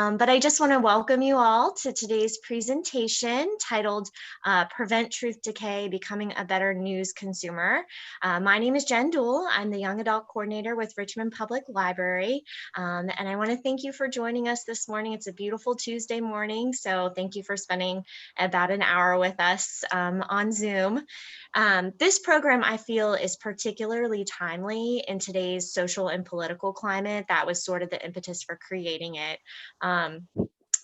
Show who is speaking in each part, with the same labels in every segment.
Speaker 1: But I just want to welcome you all to today's presentation titled Prevent Truth Decay, Becoming a Better News Consumer. My name is Jenn Deuell. I'm the Young Adult Coordinator with Richmond Public Library. And I want to thank you for joining us this morning. It's a beautiful Tuesday morning, so thank you for spending about an hour with us on Zoom. This program, I feel, is particularly timely in today's social and political climate. That was sort of the impetus for creating it.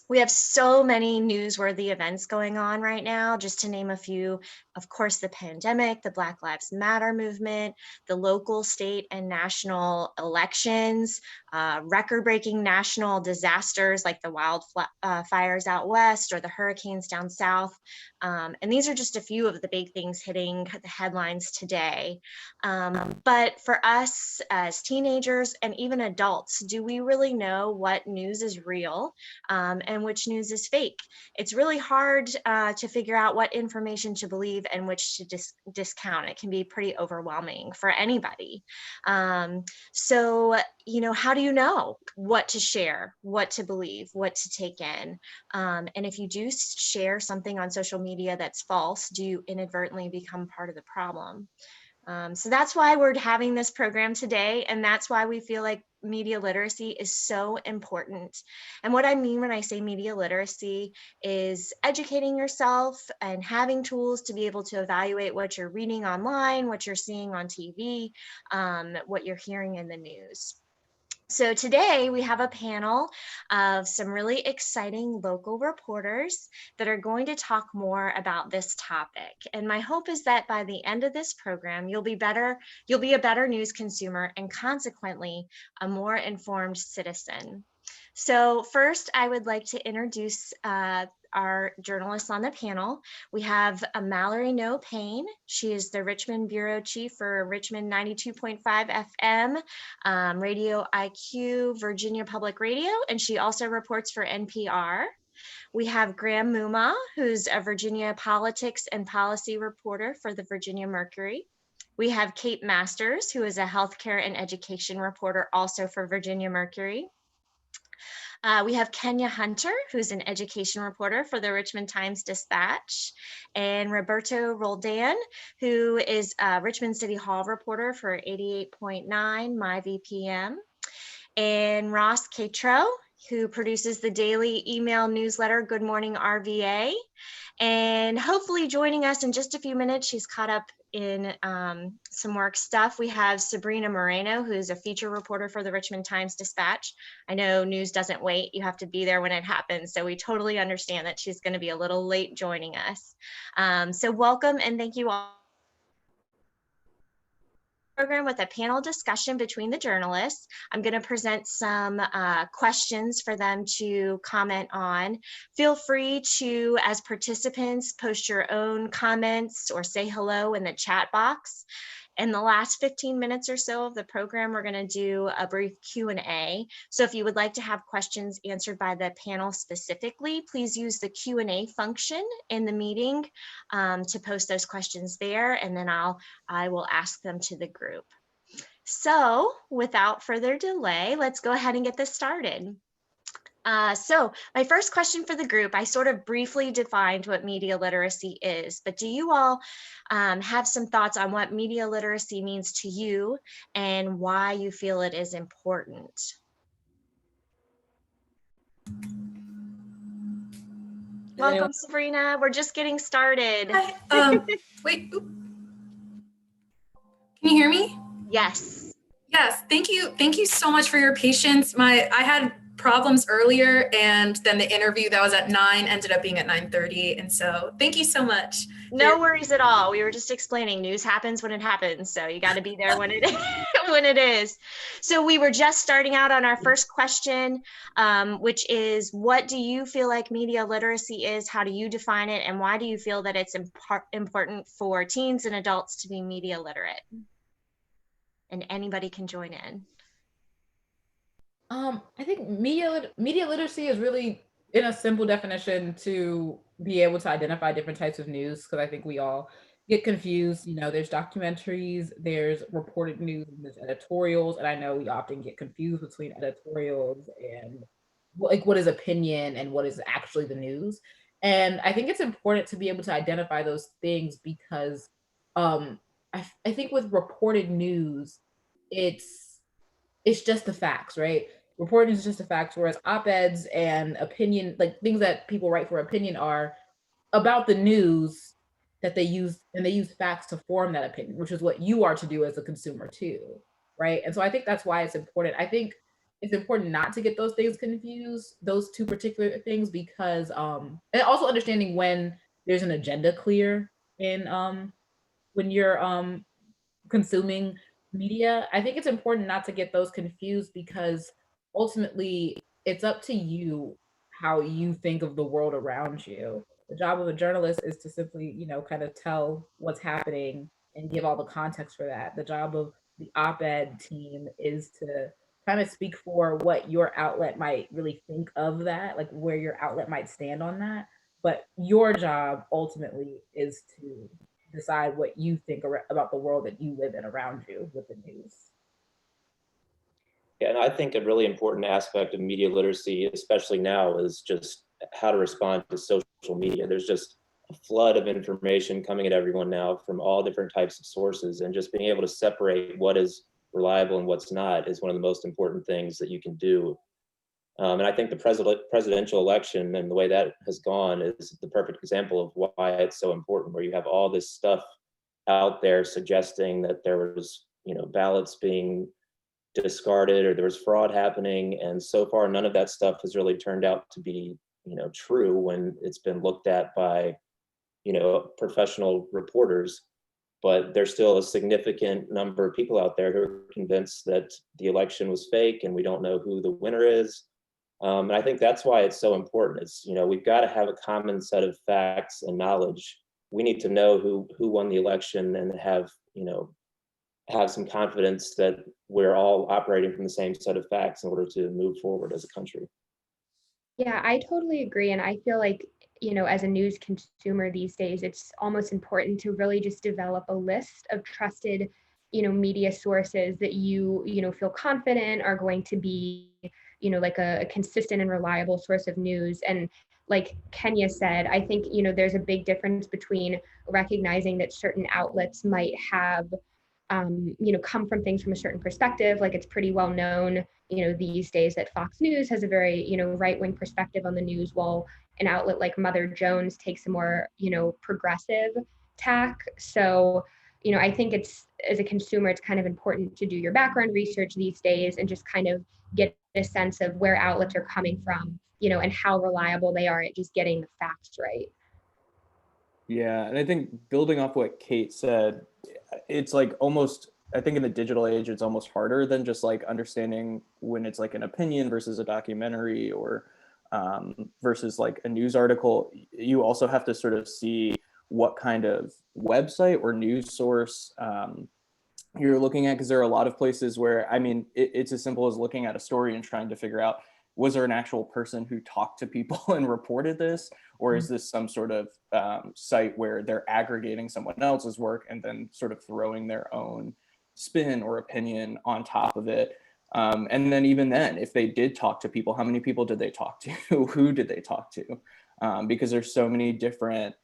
Speaker 1: We have so many newsworthy events going on right now, just to name a few. Of course, the pandemic, the Black Lives Matter movement, the local, state, and national elections, record-breaking national disasters like the wildfires out west or the hurricanes down south. And these are just a few of the big things hitting the headlines today. But for us as teenagers and even adults, do we really know what news is real and which news is fake? It's really hard to figure out what information to believe and which to discount. It can be pretty overwhelming for anybody. So, how do you know what to share, what to believe, what to take in? And if you do share something on social media that's false, do you inadvertently become part of the problem? So that's why we're having this program today, and that's why we feel like media literacy is so important. And what I mean when I say media literacy is educating yourself and having tools to be able to evaluate what you're reading online, what you're seeing on TV, what you're hearing in the news. So today we have a panel of some really exciting local reporters that are going to talk more about this topic. And my hope is that by the end of this program, you'll be a better news consumer and consequently a more informed citizen. So first, I would like to introduce our journalists on the panel. We have Mallory Noe-Payne. She is the Richmond Bureau Chief for Richmond 92.5 FM, RADIOIQ, Virginia Public Radio, and she also reports for NPR. We have Graham Moomaw, who's a Virginia politics and policy reporter for the Virginia Mercury. We have Kate Masters, who is a healthcare and education reporter also for Virginia Mercury. We have Kenya Hunter, who's an education reporter for the Richmond Times-Dispatch, and Roberto Roldan, who is a Richmond City Hall reporter for 88.9 MyVPM, and Ross Catrow, who produces the daily email newsletter, Good Morning RVA. And hopefully joining us in just a few minutes, she's caught up in some work stuff. We have Sabrina Moreno, who's a feature reporter for the Richmond Times-Dispatch. I know news doesn't wait, you have to be there when it happens, so we totally understand that she's gonna be a little late joining us. So welcome and thank you all. Program with a panel discussion between the journalists. I'm going to present some questions for them to comment on. Feel free to, as participants, post your own comments or say hello in the chat box. In the last 15 minutes or so of the program, we're going to do a brief Q&A. So if you would like to have questions answered by the panel specifically, please use the Q&A function in the meeting to post those questions there, and then I will ask them to the group. So without further delay, let's go ahead and get this started. So my first question for the group, I sort of briefly defined what media literacy is, but do you all have some thoughts on what media literacy means to you and why you feel it is important? Welcome, Sabrina. We're just getting started.
Speaker 2: Hi. Wait. Can you hear me?
Speaker 1: Yes.
Speaker 2: Yes. Thank you. Thank you so much for your patience. I had problems earlier, and then the interview that was at 9 ended up being at 9:30, and so thank you so much.
Speaker 1: No worries at all. We were just explaining news happens when it happens, so you got to be there when it when it is. So we were just starting out on our first question, which is, what do you feel like media literacy is? How do you define it, and why do you feel that it's important for teens and adults to be media literate? And anybody can join in.
Speaker 3: I think media literacy is really, in a simple definition, to be able to identify different types of news, because I think we all get confused. There's documentaries, there's reported news, and there's editorials, and I know we often get confused between editorials and like what is opinion and what is actually the news. And I think it's important to be able to identify those things because um, I think with reported news, it's just the facts, right? Reporting is just the facts, whereas op-eds and opinion, like things that people write for opinion, are about the news that they use, and they use facts to form that opinion, which is what you are to do as a consumer too, right? And so I think that's why it's important. I think it's important not to get those things confused, those two particular things, because and also understanding when there's an agenda clear in when you're consuming media. I think it's important not to get those confused because ultimately it's up to you how you think of the world around you. The job of a journalist is to simply, kind of tell what's happening and give all the context for that. The job of the op-ed team is to kind of speak for what your outlet might really think of that, like where your outlet might stand on that. But your job ultimately is to decide what you think about the world that you live in around you with the news.
Speaker 4: Yeah, and I think a really important aspect of media literacy, especially now, is just how to respond to social media. There's just a flood of information coming at everyone now from all different types of sources, and just being able to separate what is reliable and what's not is one of the most important things that you can do. And I think the presidential election and the way that has gone is the perfect example of why it's so important, where you have all this stuff out there suggesting that there was, ballots being discarded or there was fraud happening. And so far, none of that stuff has really turned out to be, true when it's been looked at by, professional reporters. But there's still a significant number of people out there who are convinced that the election was fake and we don't know who the winner is. And I think that's why it's so important. It's, we've got to have a common set of facts and knowledge. We need to know who won the election and have some confidence that we're all operating from the same set of facts in order to move forward as a country.
Speaker 5: Yeah, I totally agree. And I feel like, as a news consumer these days, it's almost important to really just develop a list of trusted, media sources that you feel confident are going to be, like a consistent and reliable source of news. And like Kenya said, I think, there's a big difference between recognizing that certain outlets might have come from things from a certain perspective. Like it's pretty well known, these days that Fox News has a very, right-wing perspective on the news, while an outlet like Mother Jones takes a more, progressive tack. So, I think it's, as a consumer, it's kind of important to do your background research these days and just kind of get a sense of where outlets are coming from, and how reliable they are at just getting the facts right.
Speaker 6: Yeah, and I think building off what Kate said, it's like almost, I think in the digital age, it's almost harder than just like understanding when it's like an opinion versus a documentary or versus like a news article. You also have to sort of see what kind of website or news source you're looking at, because there are a lot of places where, I mean, it's as simple as looking at a story and trying to figure out, was there an actual person who talked to people and reported this? Or is this some sort of site where they're aggregating someone else's work and then sort of throwing their own spin or opinion on top of it? And then even then, if they did talk to people, how many people did they talk to? Who did they talk to? Because there's so many different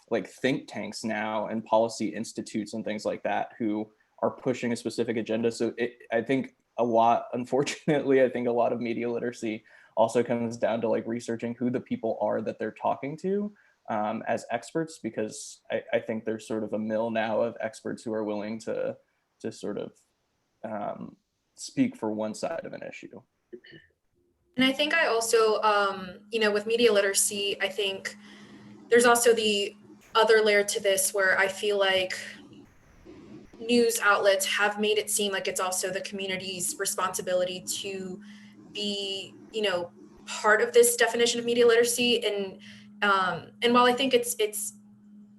Speaker 6: like think tanks now and policy institutes and things like that who are pushing a specific agenda. So I think unfortunately, I think a lot of media literacy also comes down to like researching who the people are that they're talking to as experts, because I think there's sort of a mill now of experts who are willing to sort of speak for one side of an issue.
Speaker 2: And I think I also, with media literacy, I think there's also the other layer to this where I feel like news outlets have made it seem like it's also the community's responsibility to be, part of this definition of media literacy. And while I think it's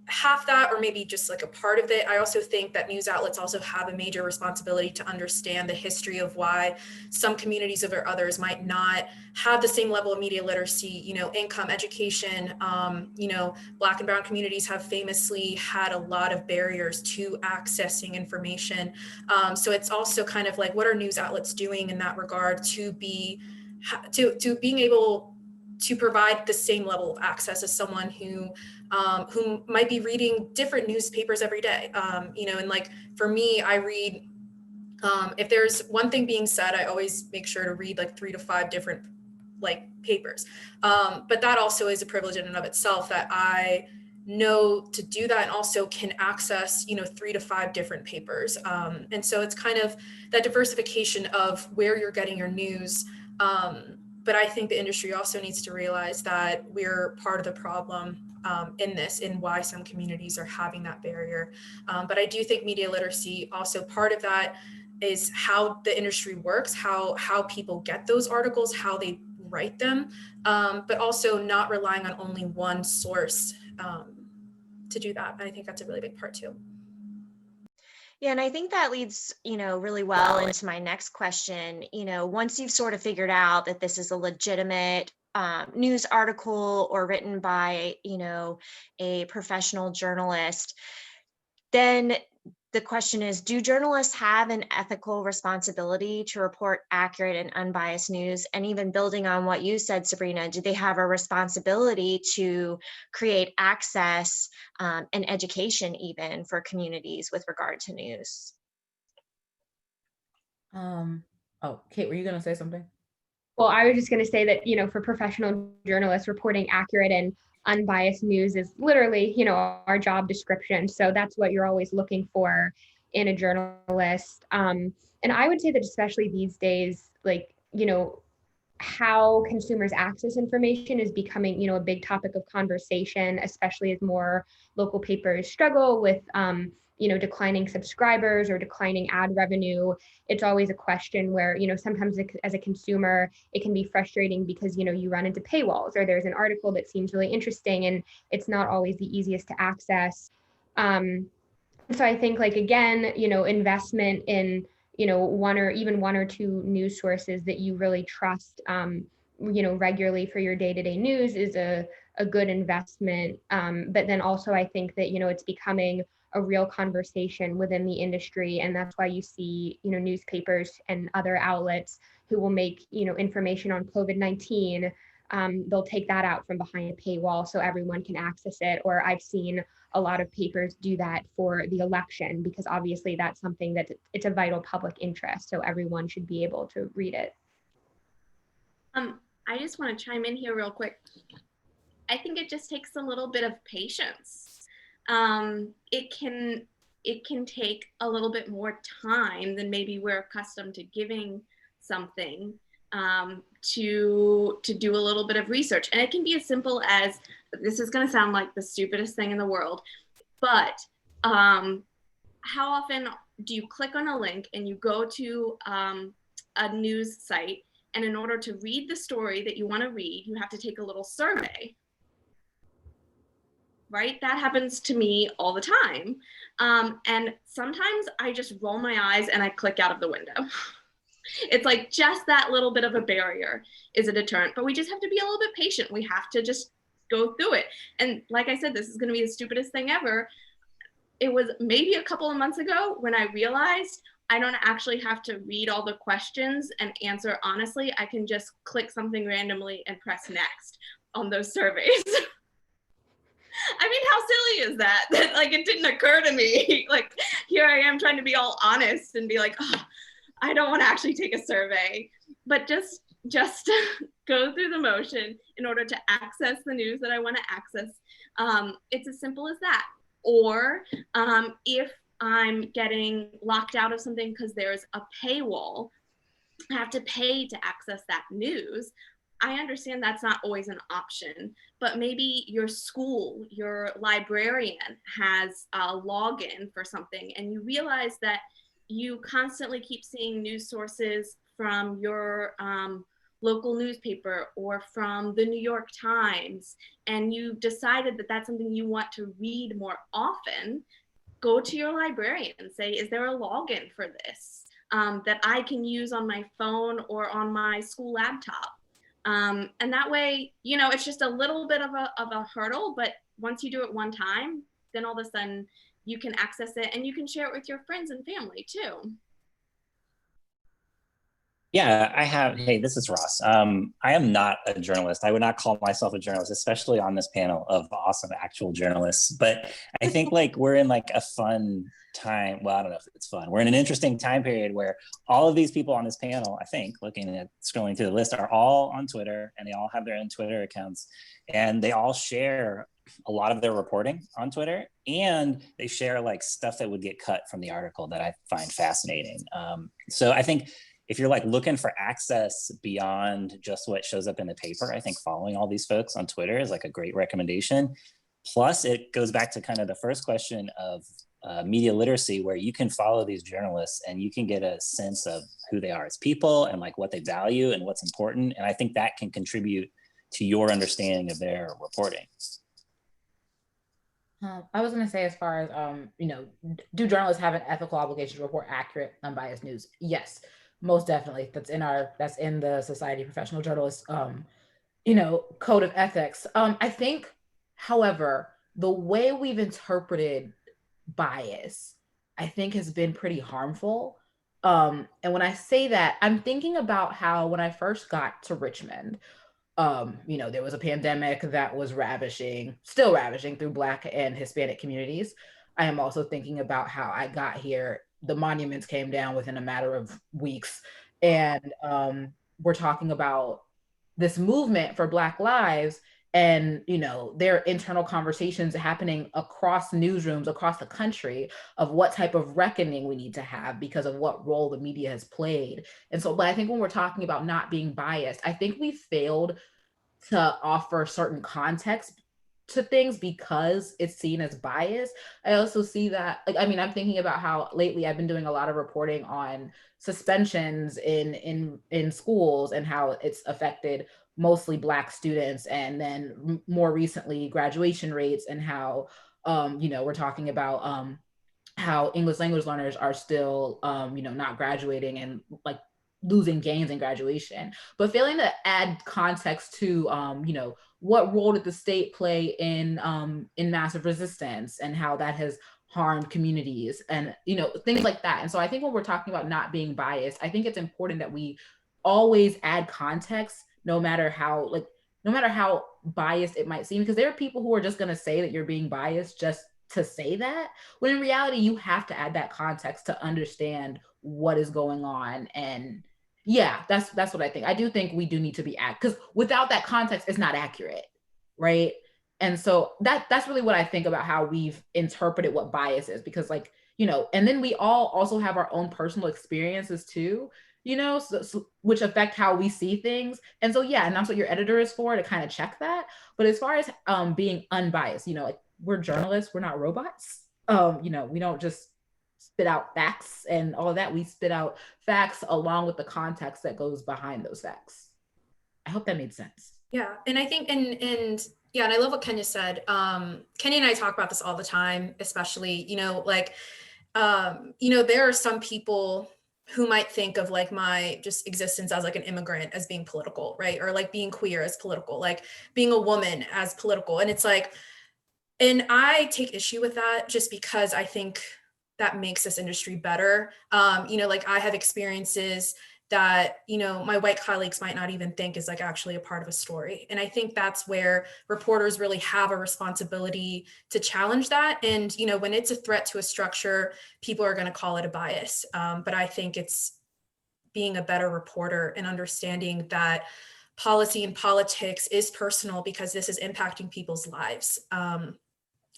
Speaker 2: half that, or maybe just like a part of it, I also think that news outlets also have a major responsibility to understand the history of why some communities over others might not have the same level of media literacy, income, education. Black and brown communities have famously had a lot of barriers to accessing information. So it's also kind of like, what are news outlets doing in that regard to be to being able to provide the same level of access as someone who might be reading different newspapers every day. And like for me, I read, if there's one thing being said, I always make sure to read like 3 to 5 different like papers. But that also is a privilege in and of itself, that I know to do that and also can access 3 to 5 different papers. And so it's kind of that diversification of where you're getting your news. But I think the industry also needs to realize that we're part of the problem in why some communities are having that barrier. But I do think media literacy, also part of that is how the industry works, how people get those articles, how they write them, but also not relying on only one source to do that. And I think that's a really big part too.
Speaker 1: Yeah, and I think that leads, really well into my next question. Once you've sort of figured out that this is a legitimate news article or written by, a professional journalist, then the question is, do journalists have an ethical responsibility to report accurate and unbiased news? And even building on what you said, Sabrina, do they have a responsibility to create access and education even for communities with regard to news?
Speaker 3: Oh, Kate, were you going to say something?
Speaker 5: Well, I was just going to say that, for professional journalists, reporting accurate and unbiased news is literally, our job description. So that's what you're always looking for in a journalist. And I would say that especially these days, like, how consumers access information is becoming, a big topic of conversation, especially as more local papers struggle with, declining subscribers or declining ad revenue. It's always a question where, sometimes as a consumer, it can be frustrating because, you run into paywalls, or there's an article that seems really interesting and it's not always the easiest to access. So I think, like, again, investment in, one or two news sources that you really trust, regularly for your day-to-day news is a good investment. But then also I think that, it's becoming a real conversation within the industry. And that's why you see, newspapers and other outlets who will make, information on COVID-19. They'll take that out from behind a paywall so everyone can access it. Or I've seen a lot of papers do that for the election, because obviously that's something that it's a vital public interest. So everyone should be able to read it.
Speaker 7: I just want to chime in here real quick. I think it just takes a little bit of patience. It can take a little bit more time than maybe we're accustomed to giving something, to do a little bit of research. And it can be as simple as, this is going to sound like the stupidest thing in the world, but how often do you click on a link and you go to a news site, and in order to read the story that you want to read, you have to take a little survey, right? That happens to me all the time. And sometimes I just roll my eyes and I click out of the window. It's like just that little bit of a barrier is a deterrent, but we just have to be a little bit patient. We have to just go through it. And like I said, this is going to be the stupidest thing ever. It was maybe a couple of months ago when I realized I don't actually have to read all the questions and answer honestly. I can just click something randomly and press next on those surveys. I mean, how silly is that? That like it didn't occur to me. Like here I am trying to be all honest and be like, oh, I don't want to actually take a survey, but just go through the motion in order to access the news that I want to access. It's as simple as that. Or if I'm getting locked out of something because there's a paywall, I have to pay to access that news. I understand that's not always an option, but maybe your school, your librarian has a login for something, and you realize that you constantly keep seeing news sources from your local newspaper or from the New York Times, and you decided that that's something you want to read more often. Go to your librarian and say, is there a login for this that I can use on my phone or on my school laptop? And that way, it's just a little bit of a hurdle, but once you do it one time, then all of a sudden you can access it and you can share it with your friends and family too.
Speaker 8: Yeah, I have. Hey, this is Ross. I am not a journalist. I would not call myself a journalist, especially on this panel of awesome actual journalists. But I think like we're in like a fun time. Well, I don't know if it's fun. We're in an interesting time period where all of these people on this panel, I think, looking at scrolling through the list, are all on Twitter, and they all have their own Twitter accounts, and they all share a lot of their reporting on Twitter, and they share like stuff that would get cut from the article that I find fascinating. So I think if you're like looking for access beyond just what shows up in the paper, I think following all these folks on Twitter is like a great recommendation. Plus, it goes back to kind of the first question of media literacy, where you can follow these journalists and you can get a sense of who they are as people and like what they value and what's important. And I think that can contribute to your understanding of their reporting.
Speaker 3: I was going to say, as far as, do journalists have an ethical obligation to report accurate, unbiased news? Yes, most definitely. That's in the Society of Professional Journalists, code of ethics. I think, however, the way we've interpreted bias, I think, has been pretty harmful. And when I say that, I'm thinking about how when I first got to Richmond, there was a pandemic that was still ravishing through Black and Hispanic communities. I am also thinking about how I got here. The monuments came down within a matter of weeks. And we're talking about this movement for Black lives, and there are internal conversations happening across newsrooms across the country of what type of reckoning we need to have because of what role the media has played. And so, but I think when we're talking about not being biased, I think we failed to offer certain context to things because it's seen as bias. I also see that, I'm thinking about how lately I've been doing a lot of reporting on suspensions in schools and how it's affected mostly Black students, and then more recently graduation rates, and how we're talking about how English language learners are still not graduating and like losing gains in graduation, but failing to add context to what role did the state play in massive resistance and how that has harmed communities, and things like that. And so I think when we're talking about not being biased, I think it's important that we always add context, no matter how biased it might seem, because there are people who are just going to say that you're being biased just to say that, when in reality you have to add that context to understand what is going on. And yeah, that's what I think. I do think we do need to be because without that context, it's not accurate, right? And so that's really what I think about how we've interpreted what bias is, because and then we all also have our own personal experiences too, so, which affect how we see things. And so, yeah, and that's what your editor is for, to kind of check that. But as far as being unbiased, we're journalists, we're not robots. We don't just spit out facts and all of that. We spit out facts along with the context that goes behind those facts. I hope that made sense.
Speaker 2: Yeah, and I think, and I love what Kenya said. Kenya and I talk about this all the time, especially, there are some people who might think of like my just existence as like an immigrant as being political, right? Or like being queer as political, like being a woman as political. And it's like, and I take issue with that just because I think that makes this industry better. I have experiences that, my white colleagues might not even think is like actually a part of a story. And I think that's where reporters really have a responsibility to challenge that. And, when it's a threat to a structure, people are going to call it a bias. But I think it's being a better reporter and understanding that policy and politics is personal because this is impacting people's lives.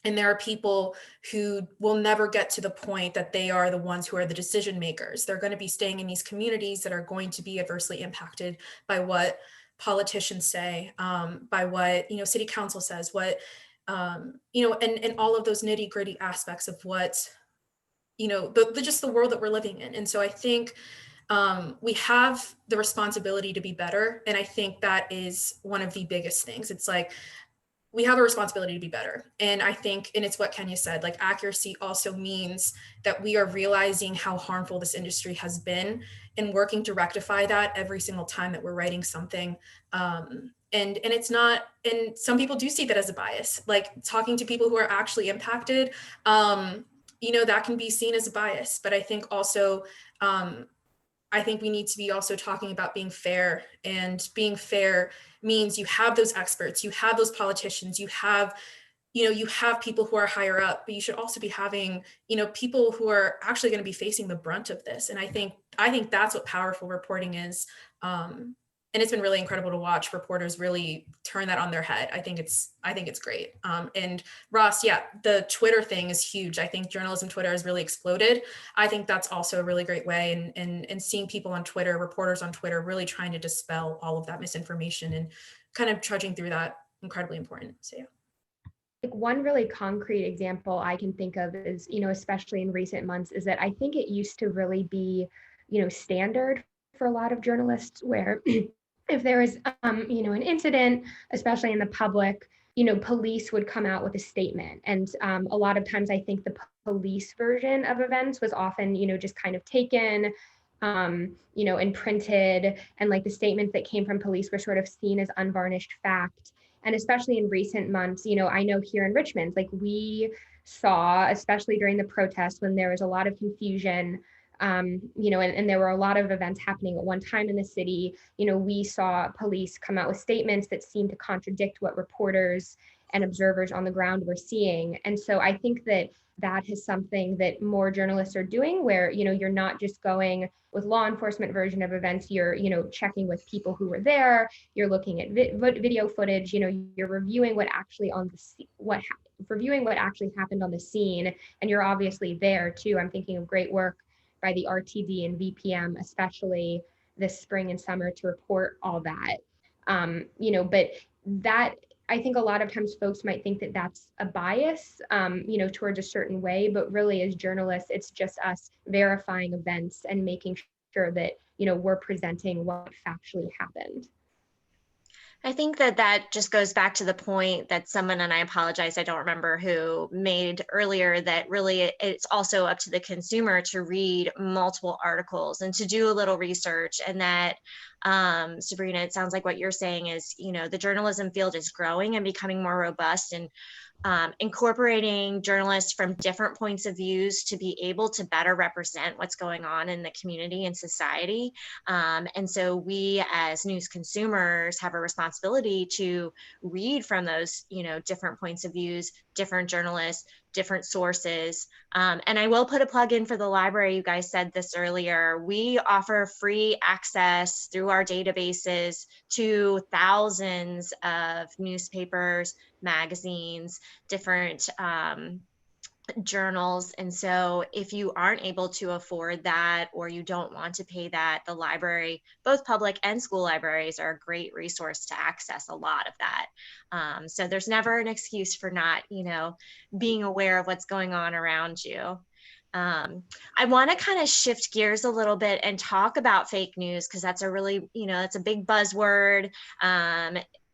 Speaker 2: And there are people who will never get to the point that they are the ones who are the decision makers. They're going to be staying in these communities that are going to be adversely impacted by what politicians say, by what, city council says, what, and all of those nitty gritty aspects of what, just the world that we're living in. And so I think we have the responsibility to be better. And I think that is one of the biggest things. It's like, we have a responsibility to be better. And I think, and it's what Kenya said, like accuracy also means that we are realizing how harmful this industry has been and working to rectify that every single time that we're writing something. And it's not, and some people do see that as a bias, like talking to people who are actually impacted, that can be seen as a bias. But I think also, I think we need to be also talking about being fair, and being fair means you have those experts, you have those politicians, you have people who are higher up, but you should also be having, people who are actually going to be facing the brunt of this. And I think that's what powerful reporting is. And it's been really incredible to watch reporters really turn that on their head. I think it's great. And Ross, yeah, the Twitter thing is huge. I think journalism Twitter has really exploded. I think that's also a really great way. And seeing people on Twitter, reporters on Twitter, really trying to dispel all of that misinformation and kind of trudging through that, incredibly important. So yeah.
Speaker 5: Like one really concrete example I can think of is, especially in recent months, is that I think it used to really be, standard for a lot of journalists where if there was, an incident, especially in the public, police would come out with a statement. And a lot of times I think the police version of events was often, just kind of taken, and printed, and like the statements that came from police were sort of seen as unvarnished fact. And especially in recent months, I know here in Richmond, like we saw, especially during the protests when there was a lot of confusion, and there were a lot of events happening at one time in the city, we saw police come out with statements that seemed to contradict what reporters and observers on the ground were seeing. And so I think that is something that more journalists are doing, where, you're not just going with law enforcement version of events, you're, checking with people who were there, you're looking at video footage, you're reviewing what actually reviewing what actually happened on the scene. And you're obviously there too. I'm thinking of great work by the RTD and VPM, especially this spring and summer, to report all that. But that, I think a lot of times folks might think that that's a bias, towards a certain way, but really as journalists, it's just us verifying events and making sure that, we're presenting what factually happened.
Speaker 1: I think that just goes back to the point that someone, and I apologize, I don't remember who, made earlier, that really it's also up to the consumer to read multiple articles and to do a little research. And that, Sabrina, it sounds like what you're saying is, the journalism field is growing and becoming more robust, and incorporating journalists from different points of views to be able to better represent what's going on in the community and society. And so we as news consumers have a responsibility to read from those, different points of views, different journalists, different sources. And I will put a plug in for the library. You guys said this earlier. We offer free access through our databases to thousands of newspapers, magazines, different journals. And so if you aren't able to afford that, or you don't want to pay that, the library, both public and school libraries, are a great resource to access a lot of that. So there's never an excuse for not, being aware of what's going on around you. I want to kind of shift gears a little bit and talk about fake news, because that's a really, it's a big buzzword,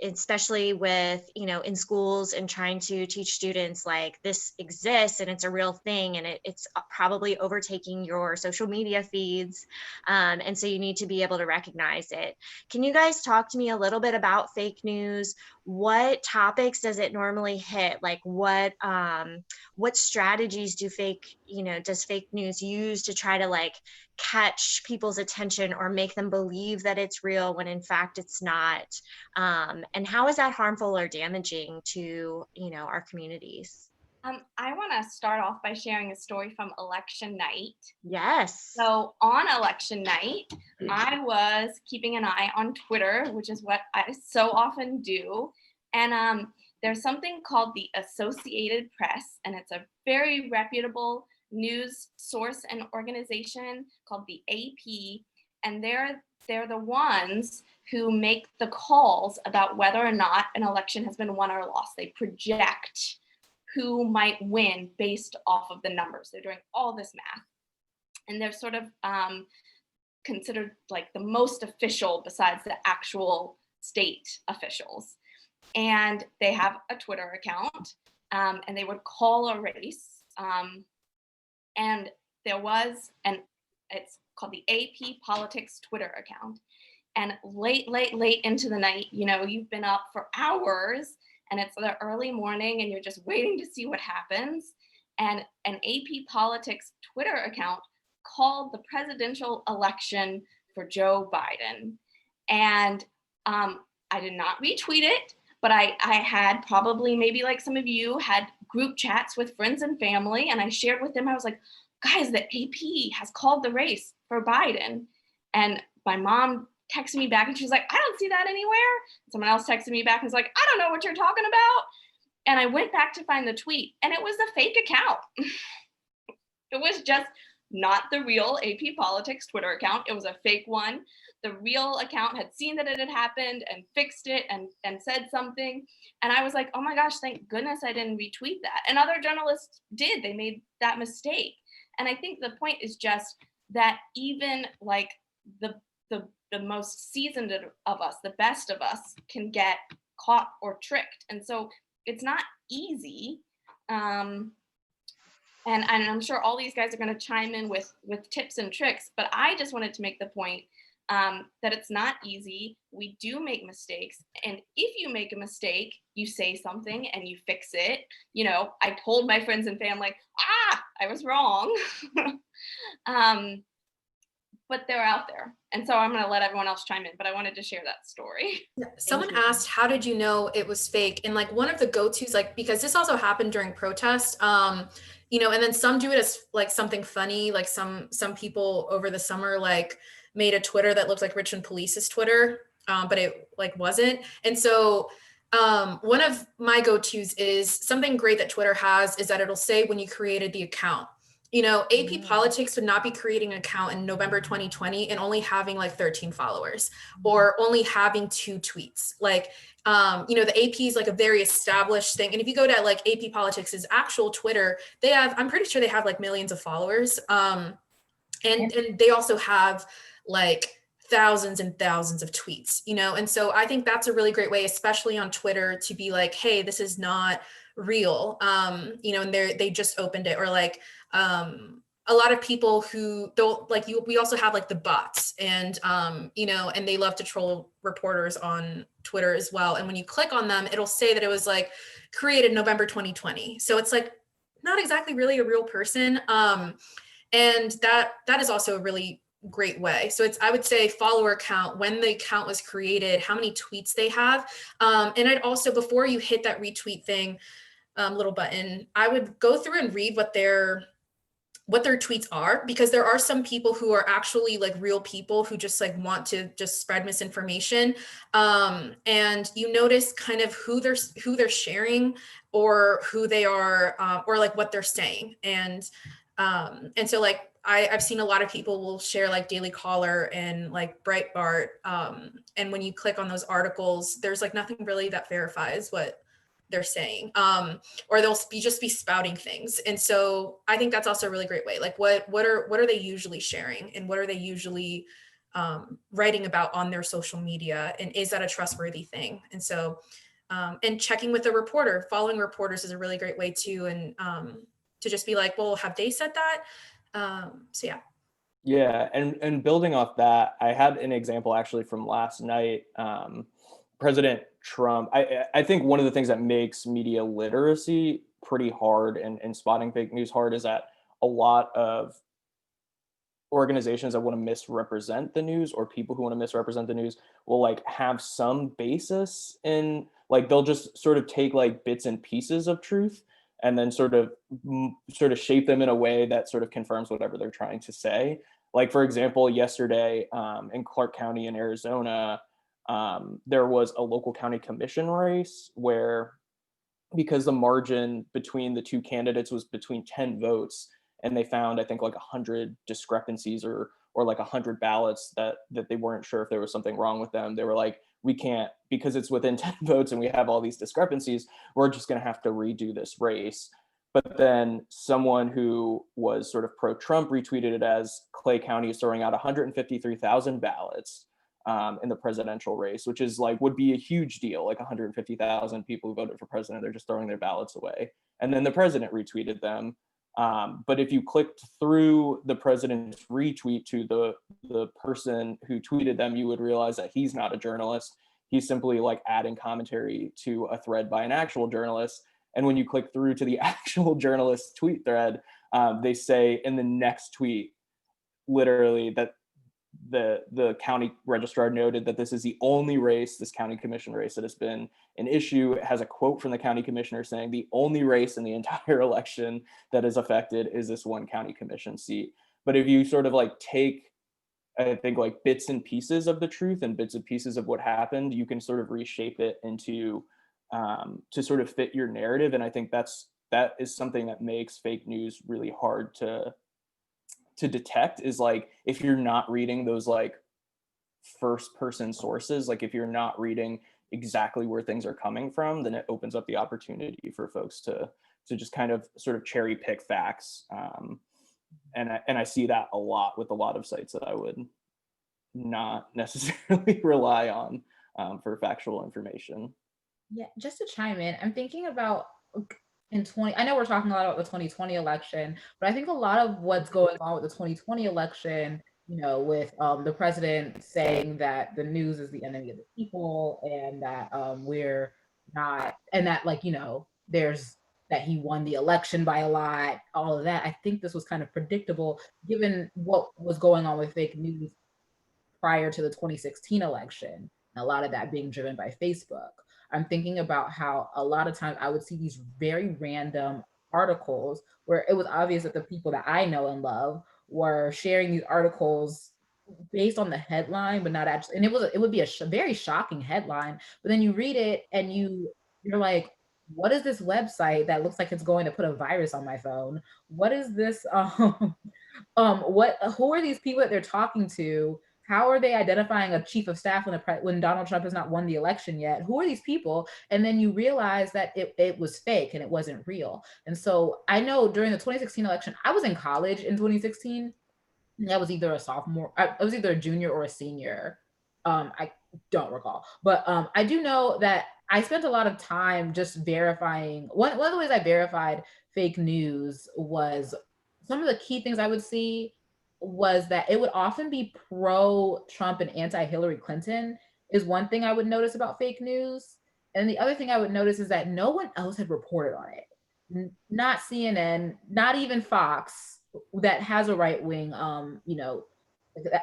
Speaker 1: especially with, in schools, and trying to teach students like this exists and it's a real thing, and it's probably overtaking your social media feeds. And so you need to be able to recognize it. Can you guys talk to me a little bit about fake news? What topics does it normally hit? Like what strategies does fake news use to try to like catch people's attention or make them believe that it's real when in fact it's not? And how is that harmful or damaging to, our communities?
Speaker 7: I want to start off by sharing a story from election night.
Speaker 1: Yes.
Speaker 7: So on election night, I was keeping an eye on Twitter, which is what I so often do. And there's something called the Associated Press, and it's a very reputable news source and organization called the AP. And they're the ones who make the calls about whether or not an election has been won or lost. They project who might win based off of the numbers. They're doing all this math. And they're sort of considered like the most official besides the actual state officials. And they have a Twitter account, and they would call a race. And there was it's called the AP Politics Twitter account. And late into the night, you've been up for hours, and it's the early morning, and you're just waiting to see what happens. And an AP Politics Twitter account called the presidential election for Joe Biden. And I did not retweet it, but I had probably maybe like some of you had group chats with friends and family, and I shared with them, I was like, guys, the AP has called the race for Biden. And my mom texted me back and she's like, I don't see that anywhere. Someone else texted me back and was like, I don't know what you're talking about. And I went back to find the tweet and it was a fake account. It was just not the real AP Politics Twitter account. It was a fake one. The real account had seen that it had happened and fixed it and said something. And I was like, oh my gosh, thank goodness I didn't retweet that. And other journalists did, they made that mistake. And I think the point is just that even like the most seasoned of us, the best of us can get caught or tricked. And so it's not easy. And I'm sure all these guys are going to chime in with tips and tricks, but I just wanted to make the point that it's not easy. We do make mistakes. And if you make a mistake, you say something and you fix it. You know, I told my friends and family, I was wrong. But they're out there. And so I'm going to let everyone else chime in, but I wanted to share that story.
Speaker 2: Someone asked, how did you know it was fake? And like one of the go-tos, like, because this also happened during protest, you know, and then some do it as like something funny, like some people over the summer, like made a Twitter that looked like Richmond Police's Twitter, but it like wasn't. And so one of my go-tos is something great that Twitter has is that it'll say when you created the account. You know, AP Politics would not be creating an account in November 2020 and only having like 13 followers or only having 2 tweets. Like, you know, the AP is like a very established thing. And if you go to like AP Politics' actual Twitter, they have, I'm pretty sure they have like millions of followers. And they also have like thousands and thousands of tweets, you know? And so I think that's a really great way, especially on Twitter, to be like, hey, this is not real, you know, and they just opened it, or like, a lot of people who don't like you, we also have like the bots and, you know, and they love to troll reporters on Twitter as well. And when you click on them, it'll say that it was like created November 2020. So it's like not exactly really a real person. And that is also a really great way. So it's, I would say, follower count, when the account was created, how many tweets they have. And I'd also, before you hit that retweet thing, little button, I would go through and read what their tweets are, because there are some people who are actually like real people who just like want to just spread misinformation. And you notice kind of who they're sharing or who they are, or like what they're saying. And so like, I've seen a lot of people will share like Daily Caller and like Breitbart. And when you click on those articles, there's like nothing really that verifies what they're saying, or they'll just be spouting things. And so I think that's also a really great way. Like what are they usually sharing, and what are they usually writing about on their social media? And is that a trustworthy thing? And so, and checking with a reporter, following reporters is a really great way too. And to just be like, well, have they said that? So yeah.
Speaker 6: Yeah, and building off that, I had an example actually from last night. President Trump, I think one of the things that makes media literacy pretty hard and spotting fake news hard is that a lot of organizations that want to misrepresent the news, or people who want to misrepresent the news, will like have some basis in, like, they'll just sort of take like bits and pieces of truth and then sort of shape them in a way that sort of confirms whatever they're trying to say. Like, for example, yesterday in Clark County in Arizona, there was a local county commission race where, because the margin between the 2 candidates was between 10 votes, and they found, I think, like 100 discrepancies or like 100 ballots that they weren't sure if there was something wrong with them. They were like, we can't, because it's within 10 votes and we have all these discrepancies, we're just going to have to redo this race. But then someone who was sort of pro-Trump retweeted it as Clay County is throwing out 153,000 ballots in the presidential race, which is like, would be a huge deal. Like 150,000 people who voted for president, they're just throwing their ballots away. And then the president retweeted them. But if you clicked through the president's retweet to the person who tweeted them, you would realize that he's not a journalist. He's simply like adding commentary to a thread by an actual journalist. And when you click through to the actual journalist's tweet thread, they say in the next tweet, literally that the county registrar noted that this is the only race, this county commission race, that has been an issue. It has a quote from the county commissioner saying the only race in the entire election that is affected is this one county commission seat. But if you sort of like take, I think, like bits and pieces of the truth and bits and pieces of what happened, you can sort of reshape it into to sort of fit your narrative. And I think that is something that makes fake news really hard to detect, is like if you're not reading those like first person sources, like if you're not reading exactly where things are coming from, then it opens up the opportunity for folks to just kind of sort of cherry pick facts. And I see that a lot with a lot of sites that I would not necessarily rely on for factual information.
Speaker 3: Yeah, just to chime in, I'm thinking about I know we're talking a lot about the 2020 election, but I think a lot of what's going on with the 2020 election, with the president saying that the news is the enemy of the people, and that we're not, and that there's that he won the election by a lot, all of that. I think this was kind of predictable given what was going on with fake news prior to the 2016 election, and a lot of that being driven by Facebook. I'm thinking about how a lot of times I would see these very random articles where it was obvious that the people that I know and love were sharing these articles based on the headline, but not actually. And it would be a very shocking headline, but then you read it and you're like, what is this website that looks like it's going to put a virus on my phone? What is this? Who are these people that they're talking to? How are they identifying a chief of staff when Donald Trump has not won the election yet? Who are these people? And then you realize that it was fake and it wasn't real. And so I know during the 2016 election, I was in college in 2016. And I was either a sophomore, I was either a junior or a senior. I don't recall. But I do know that I spent a lot of time just verifying. One of the ways I verified fake news was some of the key things I would see was that it would often be pro-Trump and anti-Hillary Clinton is one thing I would notice about fake news. And the other thing I would notice is that no one else had reported on it. Not CNN, not even Fox, that has a right wing, that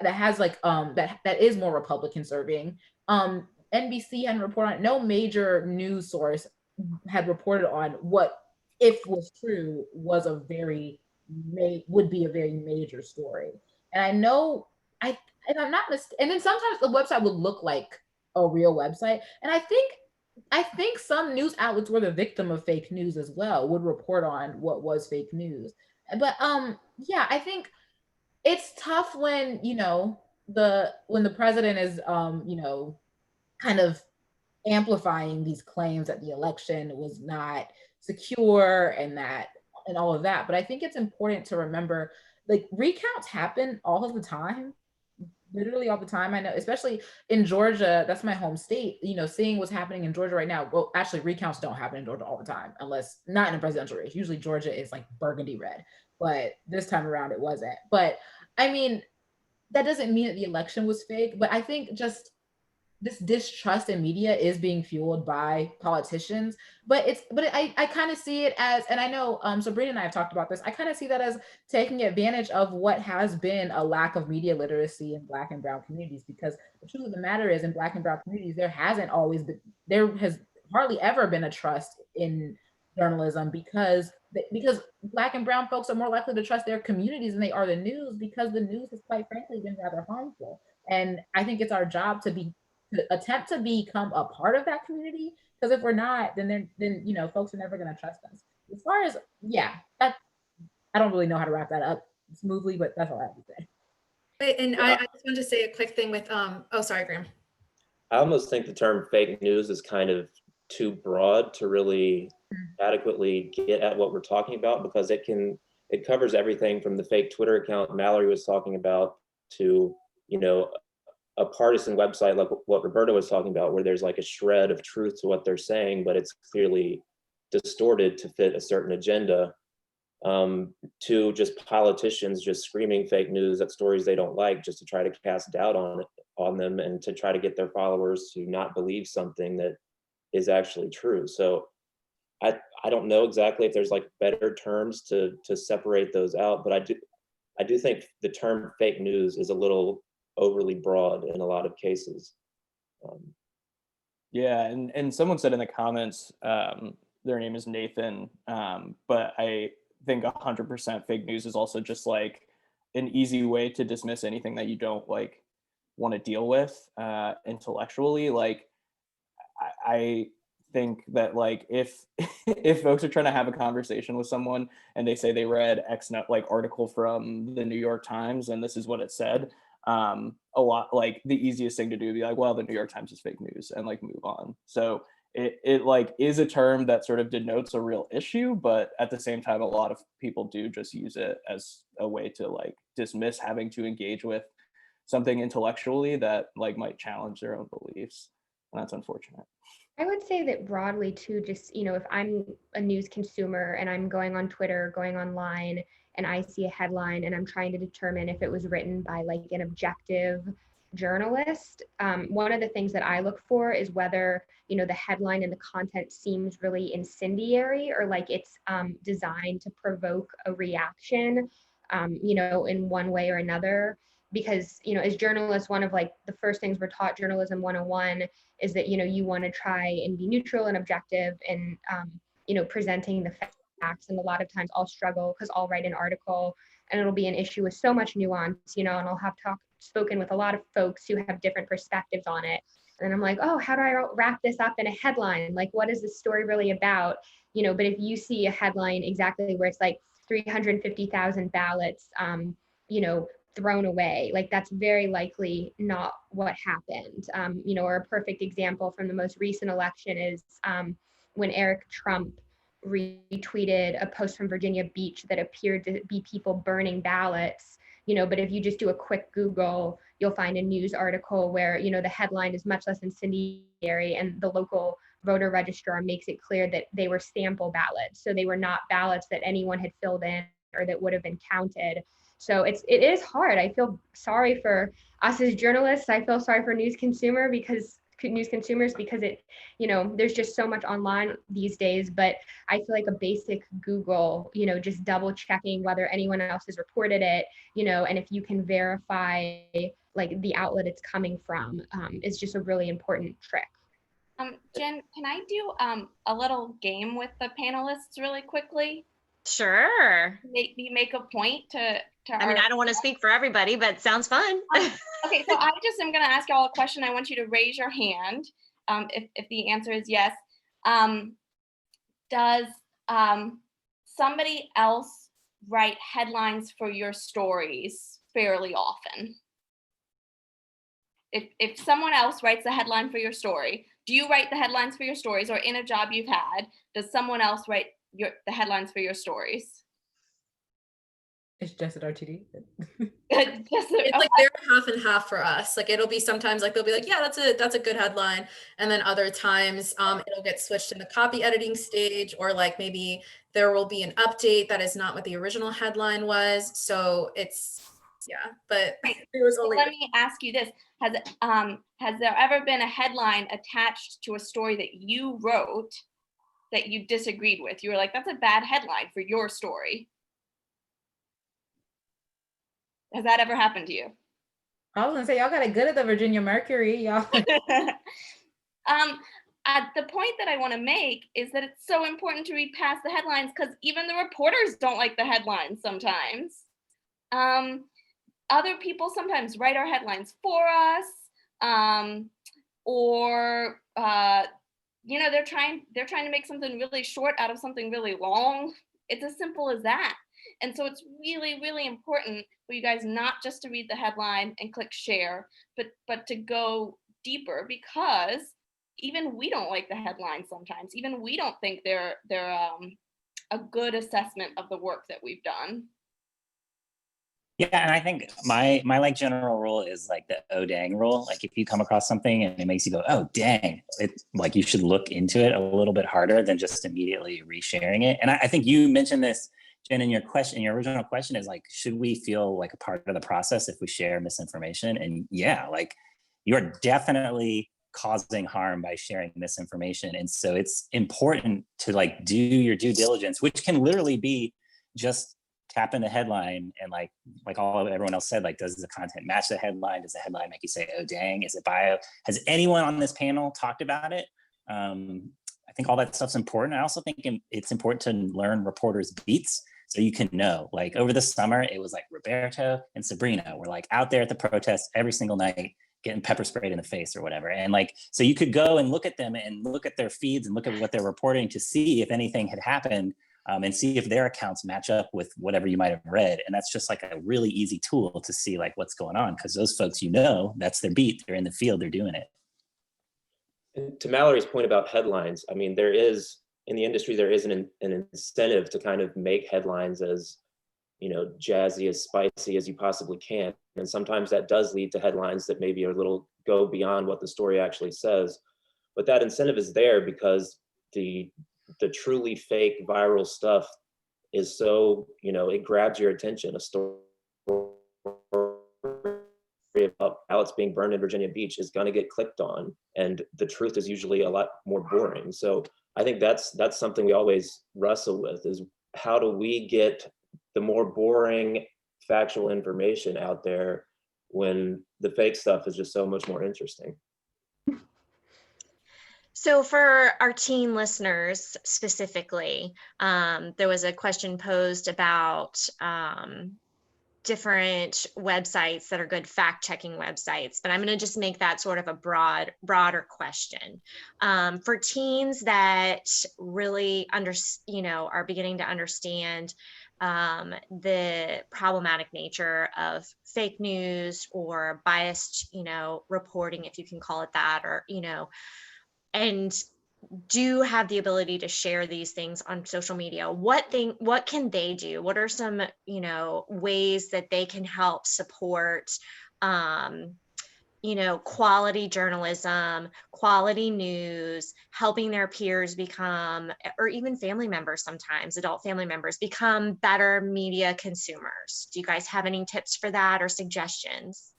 Speaker 3: has that is more Republican serving. NBC hadn't reported on it. No major news source had reported on what, if was true, was would be a very major story. And I know if I'm not mistaken, and then sometimes the website would look like a real website. And I think some news outlets were the victim of fake news as well, would report on what was fake news. But yeah, I think it's tough when the president is kind of amplifying these claims that the election was not secure and all of that. But I think it's important to remember, like, recounts happen all of the time, literally all the time. I know, especially in Georgia, that's my home state, seeing what's happening in Georgia right now. Well, actually, recounts don't happen in Georgia all the time, unless not in a presidential race. Usually Georgia is like burgundy red, but this time around it wasn't. But I mean, that doesn't mean that the election was fake, but I think just this distrust in media is being fueled by politicians, but I kind of see it as, and I know Sabrina and I have talked about this, I kind of see that as taking advantage of what has been a lack of media literacy in Black and Brown communities, because the truth of the matter is, in Black and Brown communities, there has hardly ever been a trust in journalism, because Black and Brown folks are more likely to trust their communities than they are the news, because the news has quite frankly been rather harmful. And I think it's our job to attempt to become a part of that community, because if we're not, then folks are never going to trust us. As far as I don't really know how to wrap that up smoothly, but that's all I have to say.
Speaker 2: And I just wanted to say a quick thing with sorry, Graham.
Speaker 4: I almost think the term fake news is kind of too broad to really adequately get at what we're talking about, because it covers everything from the fake Twitter account Mallory was talking about to a partisan website like what Roberto was talking about, where there's like a shred of truth to what they're saying, but it's clearly distorted to fit a certain agenda, to just politicians just screaming fake news at stories they don't like, just to try to cast doubt on them and to try to get their followers to not believe something that is actually true. So I don't know exactly if there's like better terms to separate those out, but I do think the term fake news is a little overly broad in a lot of cases.
Speaker 6: Yeah, and someone said in the comments, their name is Nathan, but I think 100% fake news is also just like an easy way to dismiss anything that you don't like want to deal with intellectually. Like I think that like if if folks are trying to have a conversation with someone and they say they read X like article from the New York Times and this is what it said, a lot like the easiest thing to do would be like, well, the New York Times is fake news and like move on. So it like is a term that sort of denotes a real issue, but at the same time, a lot of people do just use it as a way to like dismiss having to engage with something intellectually that like might challenge their own beliefs. And that's unfortunate.
Speaker 5: I would say that broadly too, just, if I'm a news consumer and I'm going on Twitter, going online, and I see a headline and I'm trying to determine if it was written by like an objective journalist, one of the things that I look for is whether, the headline and the content seems really incendiary or like it's designed to provoke a reaction, in one way or another. Because, as journalists, one of like the first things we're taught, journalism 101, is that, you want to try and be neutral and objective and, presenting the facts. And a lot of times I'll struggle because I'll write an article and it'll be an issue with so much nuance, and I'll have spoken with a lot of folks who have different perspectives on it. And I'm like, oh, how do I wrap this up in a headline? Like, what is this story really about? But if you see a headline exactly where it's like 350,000 ballots, thrown away, like that's very likely not what happened. Or a perfect example from the most recent election is when Eric Trump retweeted a post from Virginia Beach that appeared to be people burning ballots, but if you just do a quick Google, you'll find a news article where, the headline is much less incendiary and the local voter registrar makes it clear that they were sample ballots. So they were not ballots that anyone had filled in or that would have been counted. So it is hard. I feel sorry for us as journalists. I feel sorry for news consumers because it, there's just so much online these days, but I feel like a basic Google, just double checking whether anyone else has reported it, and if you can verify like the outlet it's coming from, is just a really important trick.
Speaker 7: Jen, can I do a little game with the panelists really quickly?
Speaker 1: Sure.
Speaker 7: You make a point to
Speaker 1: I mean, I don't want to speak for everybody, but sounds fun.
Speaker 7: Okay, so I just am going to ask you all a question. I want you to raise your hand if the answer is yes. Does somebody else write headlines for your stories fairly often? If someone else writes the headline for your story, do you write the headlines for your stories, or in a job you've had, does someone else write the headlines for your stories?
Speaker 3: It's just at RTD.
Speaker 2: It's like they're half and half for us. Like it'll be sometimes like they'll be like, yeah, that's a good headline, and then other times it'll get switched in the copy editing stage, or like maybe there will be an update that is not what the original headline was. So it's but it was only.
Speaker 7: Let me ask you this: has there ever been a headline attached to a story that you wrote that you disagreed with? You were like, that's a bad headline for your story. Has that ever happened to you?
Speaker 3: I was gonna say, y'all got it good at the Virginia Mercury, y'all.
Speaker 7: The point that I want to make is that it's so important to read past the headlines, because even the reporters don't like the headlines sometimes. Other people sometimes write our headlines for us, or they're trying to make something really short out of something really long. It's as simple as that. And so it's really, really important for you guys not just to read the headline and click share, but to go deeper, because even we don't like the headlines sometimes. Even we don't think they're a good assessment of the work that we've done.
Speaker 8: Yeah, and I think my like general rule is like the oh dang rule. Like if you come across something and it makes you go, oh dang, it like you should look into it a little bit harder than just immediately resharing it. And I think you mentioned this, Jen, in your original question is like, should we feel like a part of the process if we share misinformation? And yeah, like you're definitely causing harm by sharing misinformation. And so it's important to like do your due diligence, which can literally be just tap in the headline and like everyone else said, like, does the content match the headline? Does the headline make you say, oh, dang, is it bio? Has anyone on this panel talked about it? I think all that stuff's important. I also think it's important to learn reporters' beats so you can know. Like over the summer, it was like Roberto and Sabrina were like out there at the protests every single night, getting pepper sprayed in the face or whatever. And like, so you could go and look at them and look at their feeds and look at what they're reporting to see if anything had happened, and see if their accounts match up with whatever you might have read. And that's just like a really easy tool to see like what's going on, because those folks, that's their beat. They're in the field, they're doing it.
Speaker 4: And to Mallory's point about headlines, I mean, there is, in the industry, there is an incentive to kind of make headlines as, jazzy, as spicy as you possibly can. And sometimes that does lead to headlines that maybe are go beyond what the story actually says. But that incentive is there because the truly fake viral stuff is so, it grabs your attention. A story about ballots being burned in Virginia Beach is going to get clicked on, and the truth is usually a lot more boring. So I think that's something we always wrestle with, is how do we get the more boring factual information out there when the fake stuff is just so much more interesting.
Speaker 1: So for our teen listeners specifically, there was a question posed about different websites that are good fact-checking websites, but I'm going to just make that sort of a broader question. For teens that really are beginning to understand the problematic nature of fake news or biased, reporting, if you can call it that, or, and do have the ability to share these things on social media, what can they do? What are some, ways that they can help support, quality journalism, quality news, helping their peers become, or even family members, sometimes adult family members, become better media consumers? Do you guys have any tips for that or suggestions?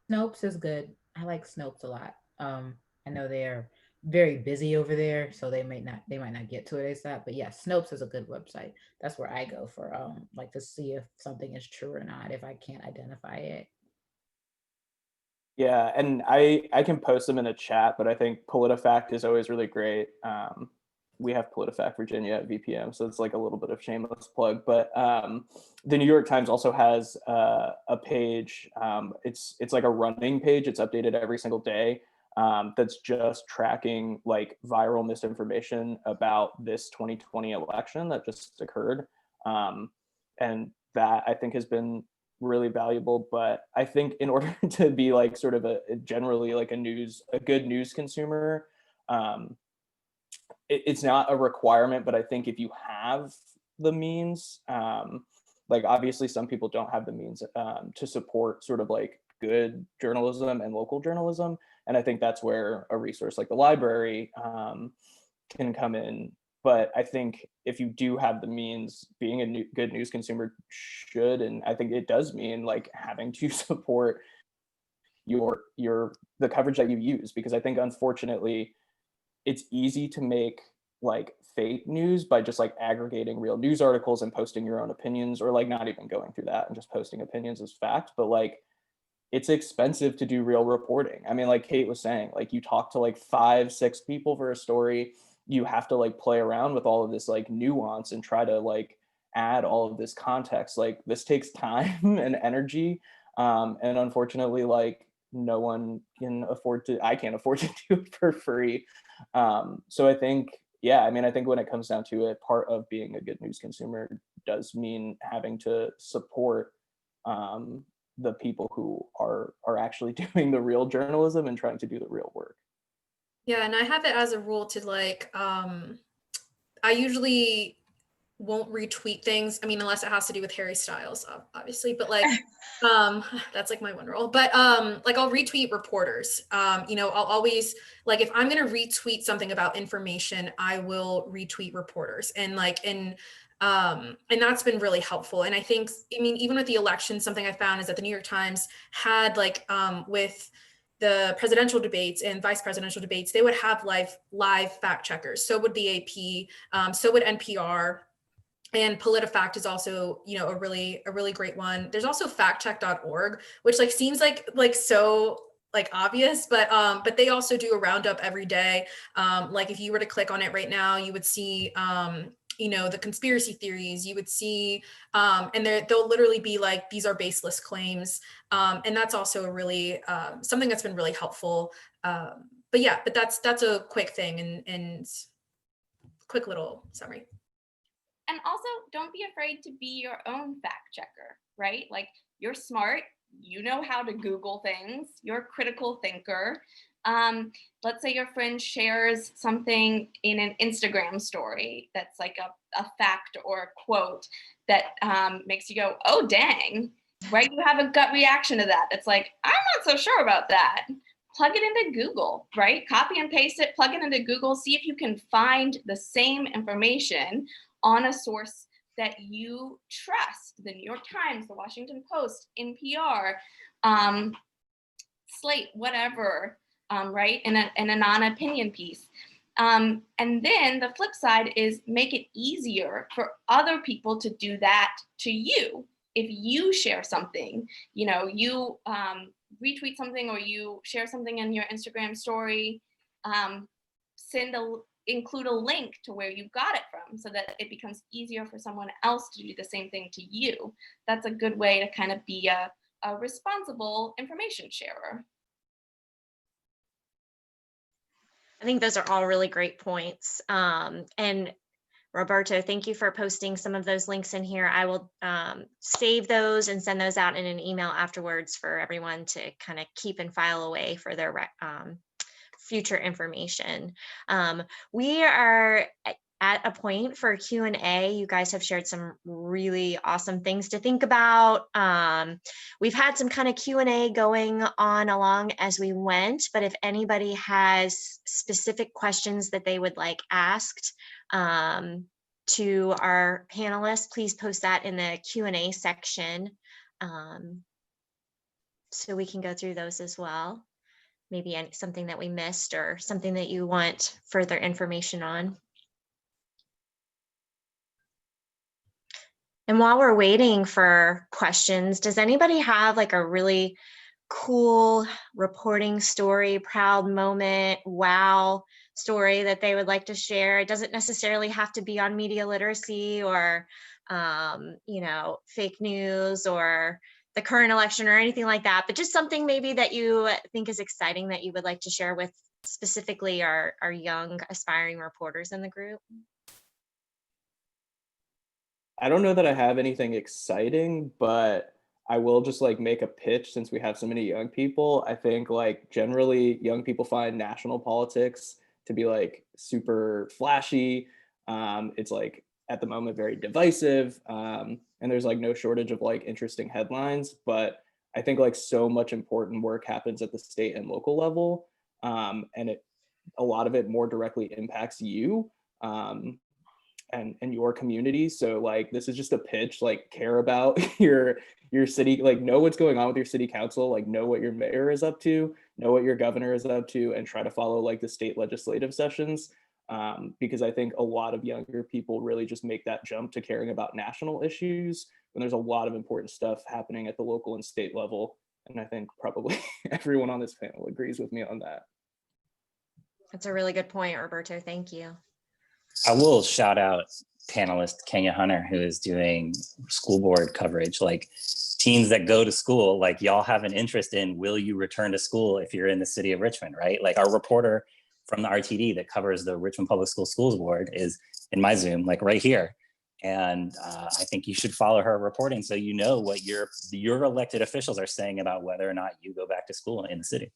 Speaker 3: Snopes is good. I like Snopes a lot. I know they're very busy over there, so they might not get to it ASAP. But yeah, Snopes is a good website. That's where I go for like to see if something is true or not, if I can't identify it.
Speaker 6: Yeah, and I can post them in a chat, but I think PolitiFact is always really great. We have PolitiFact Virginia at VPM, so it's like a little bit of shameless plug. But the New York Times also has a page. It's like a running page. It's updated every single day. That's just tracking like viral misinformation about this 2020 election that just occurred. And that I think has been really valuable. But I think in order to be like sort of generally like a good news consumer, it's not a requirement, but I think if you have the means, like obviously some people don't have the means to support sort of like good journalism and local journalism. And I think that's where a resource like the library can come in. But I think if you do have the means, being a good news consumer should, and I think it does mean like having to support the coverage that you use, because I think unfortunately it's easy to make like fake news by just like aggregating real news articles and posting your own opinions, or like not even going through that and just posting opinions as fact. But like it's expensive to do real reporting. I mean, like Kate was saying, like you talk to like 5-6 people for a story, you have to like play around with all of this like nuance and try to like add all of this context. Like this takes time and energy. And unfortunately, like no one I can't afford to do it for free. So I think, I think when it comes down to it, part of being a good news consumer does mean having to support the people who are actually doing the real journalism and trying to do the real work.
Speaker 2: Yeah, and I have it as a rule to like, I usually won't retweet things. I mean, unless it has to do with Harry Styles, obviously, but like, that's like my one rule. But like I'll retweet reporters. I'll always, like, if I'm gonna retweet something about information, I will retweet reporters. And that's been really helpful. And I think, even with the election, something I found is that the New York Times had like, with the presidential debates and vice presidential debates, they would have live fact checkers. So would the AP, so would NPR. And PolitiFact is also, you know, a really great one. There's also factcheck.org, which like seems like so like obvious, but they also do a roundup every day. Like if you were to click on it right now, you would see you know, the conspiracy theories, you would see, and they'll literally be like, these are baseless claims. And that's also a really, something that's been really helpful. But yeah, but that's a quick thing and quick little summary.
Speaker 7: And also, don't be afraid to be your own fact checker, right? Like, you're smart, you know how to Google things, you're a critical thinker. Let's say your friend shares something in an Instagram story that's like a fact or a quote that makes you go, oh, dang, right? You have a gut reaction to that. It's like, I'm not so sure about that. Plug it into Google, right? Copy and paste it, plug it into Google, see if you can find the same information on a source that you trust, the New York Times, the Washington Post, NPR, Slate, whatever, right, in a non-opinion piece. And then the flip side is make it easier for other people to do that to you. If you share something, you know, you retweet something or you share something in your Instagram story, include a link to where you got it from so that it becomes easier for someone else to do the same thing to you. That's a good way to kind of be a responsible information sharer.
Speaker 1: I think those are all really great points. And Roberto, thank you for posting some of those links in here. I will save those and send those out in an email afterwards for everyone to kind of keep and file away for their future information. We are at a point for Q&A. You guys have shared some really awesome things to think about. We've had some kind of Q&A going on along as we went, but if anybody has specific questions that they would like asked to our panelists, please post that in the Q&A section so we can go through those as well. Maybe something that we missed or something that you want further information on. And while we're waiting for questions, does anybody have like a really cool reporting story, proud moment, wow story that they would like to share? It doesn't necessarily have to be on media literacy or, you know, fake news or the current election or anything like that, but just something maybe that you think is exciting that you would like to share with specifically our young aspiring reporters in the group.
Speaker 6: I don't know that I have anything exciting, but I will just like make a pitch since we have so many young people. I think like generally young people find national politics to be like super flashy. It's like at the moment very divisive, and there's like no shortage of like interesting headlines, but I think like so much important work happens at the state and local level, and a lot of it more directly impacts you and your community. So like this is just a pitch, like care about your city, like know what's going on with your city council, like know what your mayor is up to, know what your governor is up to, and try to follow like the state legislative sessions. Because I think a lot of younger people really just make that jump to caring about national issues when there's a lot of important stuff happening at the local and state level. And I think probably everyone on this panel agrees with me on that.
Speaker 1: That's a really good point, Roberto. Thank you.
Speaker 8: I will shout out panelist Kenya Hunter, who is doing school board coverage, like teens that go to school, like y'all have an interest in, will you return to school if you're in the city of Richmond, right? Like our reporter from the RTD that covers the Richmond Public Schools Board is in my Zoom, like right here. And I think you should follow her reporting so you know what your elected officials are saying about whether or not you go back to school in the city.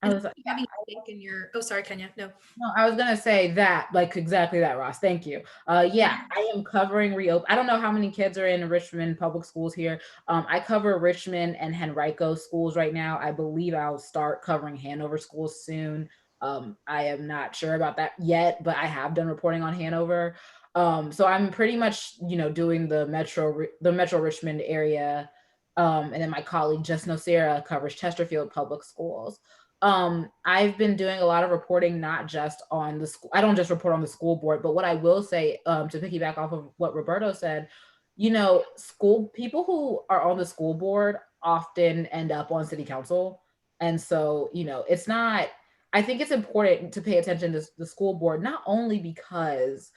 Speaker 2: Having a link in your, oh, sorry, Kenya, no,
Speaker 3: I was gonna say that, like exactly that, Ross. Thank you. Yeah, I am covering reopen. I don't know how many kids are in Richmond Public Schools here. I cover Richmond and Henrico schools right now. I believe I'll start covering Hanover schools soon. I am not sure about that yet, but I have done reporting on Hanover. So I'm pretty much, you know, doing the Metro Richmond area. And then my colleague Jess Nocera covers Chesterfield Public Schools. I've been doing a lot of reporting, not just on the school. I don't just report on the school board, but what I will say, to piggyback off of what Roberto said, you know, school people who are on the school board often end up on city council. And so, you know, it's not, I think it's important to pay attention to the school board, not only because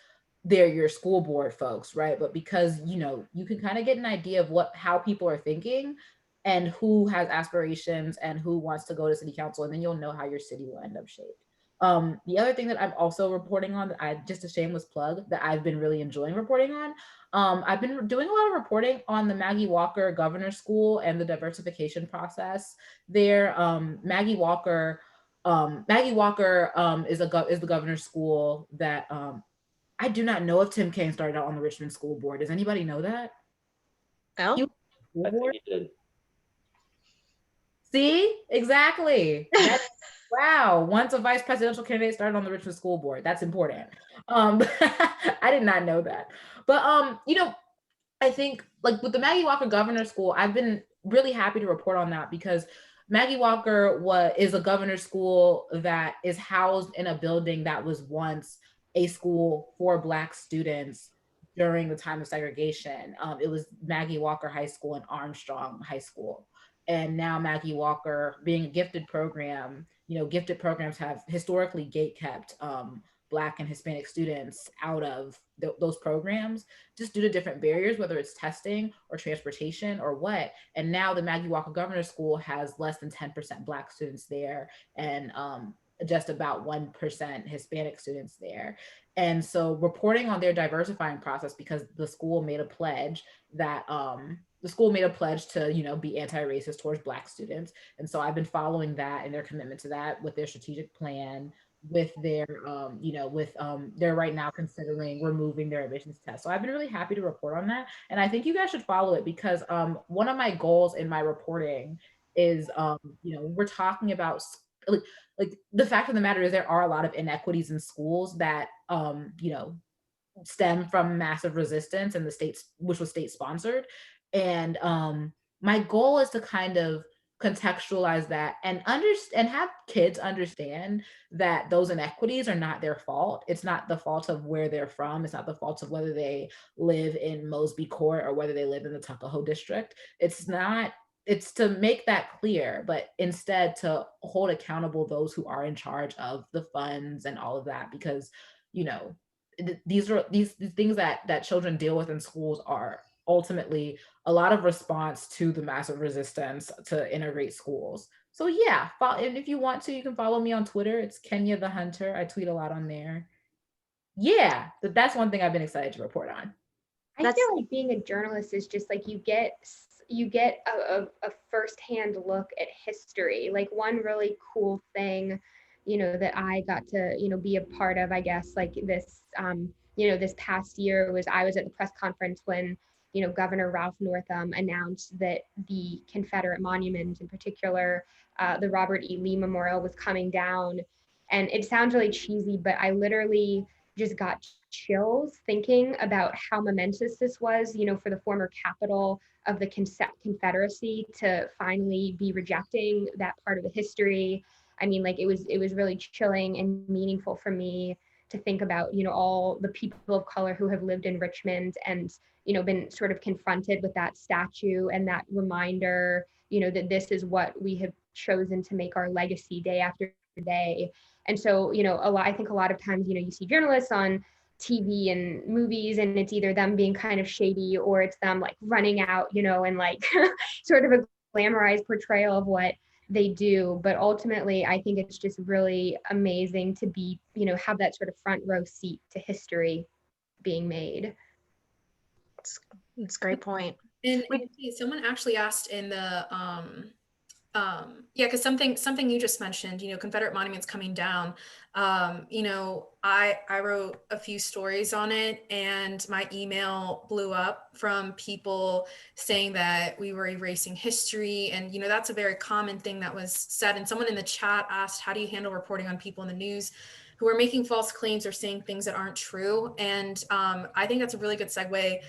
Speaker 3: they're your school board folks, right? But because, you know, you can kind of get an idea of how people are thinking and who has aspirations and who wants to go to city council, and then you'll know how your city will end up shaped. The other thing that I'm also reporting on, just a shameless plug, that I've been really enjoying reporting on, I've been doing a lot of reporting on the Maggie Walker Governor's School and the diversification process there. Maggie Walker is the governor's school that I do not know if Tim Kaine started out on the Richmond School Board. Does anybody know that?
Speaker 1: Oh,
Speaker 4: I think he did.
Speaker 3: See, exactly. Wow. Once a vice presidential candidate started on the Richmond School Board, that's important. I did not know that. But you know, I think like with the Maggie Walker Governor's School, I've been really happy to report on that because Maggie Walker is a governor's school that is housed in a building that was once a school for Black students during the time of segregation. It was Maggie Walker High School and Armstrong High School. And now Maggie Walker, being a gifted program, you know, gifted programs have historically gate-kept Black and Hispanic students out of those programs just due to different barriers, whether it's testing or transportation or what. And now the Maggie Walker Governor's School has less than 10% Black students there and just about 1% Hispanic students there. And so reporting on their diversifying process, because the school made a pledge that to, you know, be anti-racist towards Black students. And so I've been following that and their commitment to that with their strategic plan, with their, they're right now considering removing their admissions test. So I've been really happy to report on that. And I think you guys should follow it because one of my goals in my reporting is, you know, we're talking about like the fact of the matter is there are a lot of inequities in schools that, you know, stem from massive resistance in the states, which was state sponsored. And my goal is to kind of contextualize that and have kids understand that those inequities are not their fault. It's not the fault of where they're from. It's not the fault of whether they live in Mosby Court or whether they live in the Tuckahoe district. It's to make that clear, but instead to hold accountable those who are in charge of the funds and all of that, because, you know, these things that children deal with in schools are ultimately a lot of response to the massive resistance to integrate schools. So yeah, and if you want to, you can follow me on Twitter. It's Kenya the Hunter. I tweet a lot on there. Yeah, that's one thing I've been excited to report on.
Speaker 5: I feel like being a journalist is just like you get a firsthand look at history. Like one really cool thing, you know, that I got to, you know, be a part of, I guess, like this, you know, this past year I was at the press conference when, you know, Governor Ralph Northam announced that the Confederate monument, in particular, the Robert E. Lee Memorial, was coming down. And it sounds really cheesy, but I literally just got chills thinking about how momentous this was, you know, for the former capital of the Confederacy to finally be rejecting that part of the history. I mean, like it was really chilling and meaningful for me to think about, you know, all the people of color who have lived in Richmond and, you know, been sort of confronted with that statue and that reminder, you know, that this is what we have chosen to make our legacy day after day. And so, you know, I think a lot of times, you know, you see journalists on TV and movies and it's either them being kind of shady or it's them like running out, you know, and like sort of a glamorized portrayal of what they do. But ultimately, I think it's just really amazing to be, you know, have that sort of front row seat to history being made.
Speaker 1: It's a great point.
Speaker 2: And someone actually asked in the because something you just mentioned, you know, Confederate monuments coming down. You know, I wrote a few stories on it and my email blew up from people saying that we were erasing history. And, you know, that's a very common thing that was said. And someone in the chat asked, how do you handle reporting on people in the news who are making false claims or saying things that aren't true? And I think that's a really good segue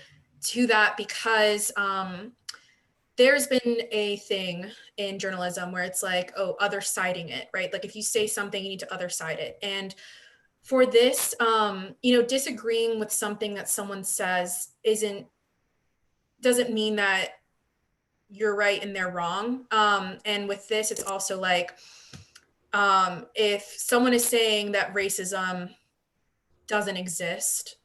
Speaker 2: to that because there's been a thing in journalism where it's like, oh, other siding it, right? Like if you say something, you need to other side it. And for this, disagreeing with something that someone says doesn't mean that you're right and they're wrong. And with this, it's also like, if someone is saying that racism doesn't exist,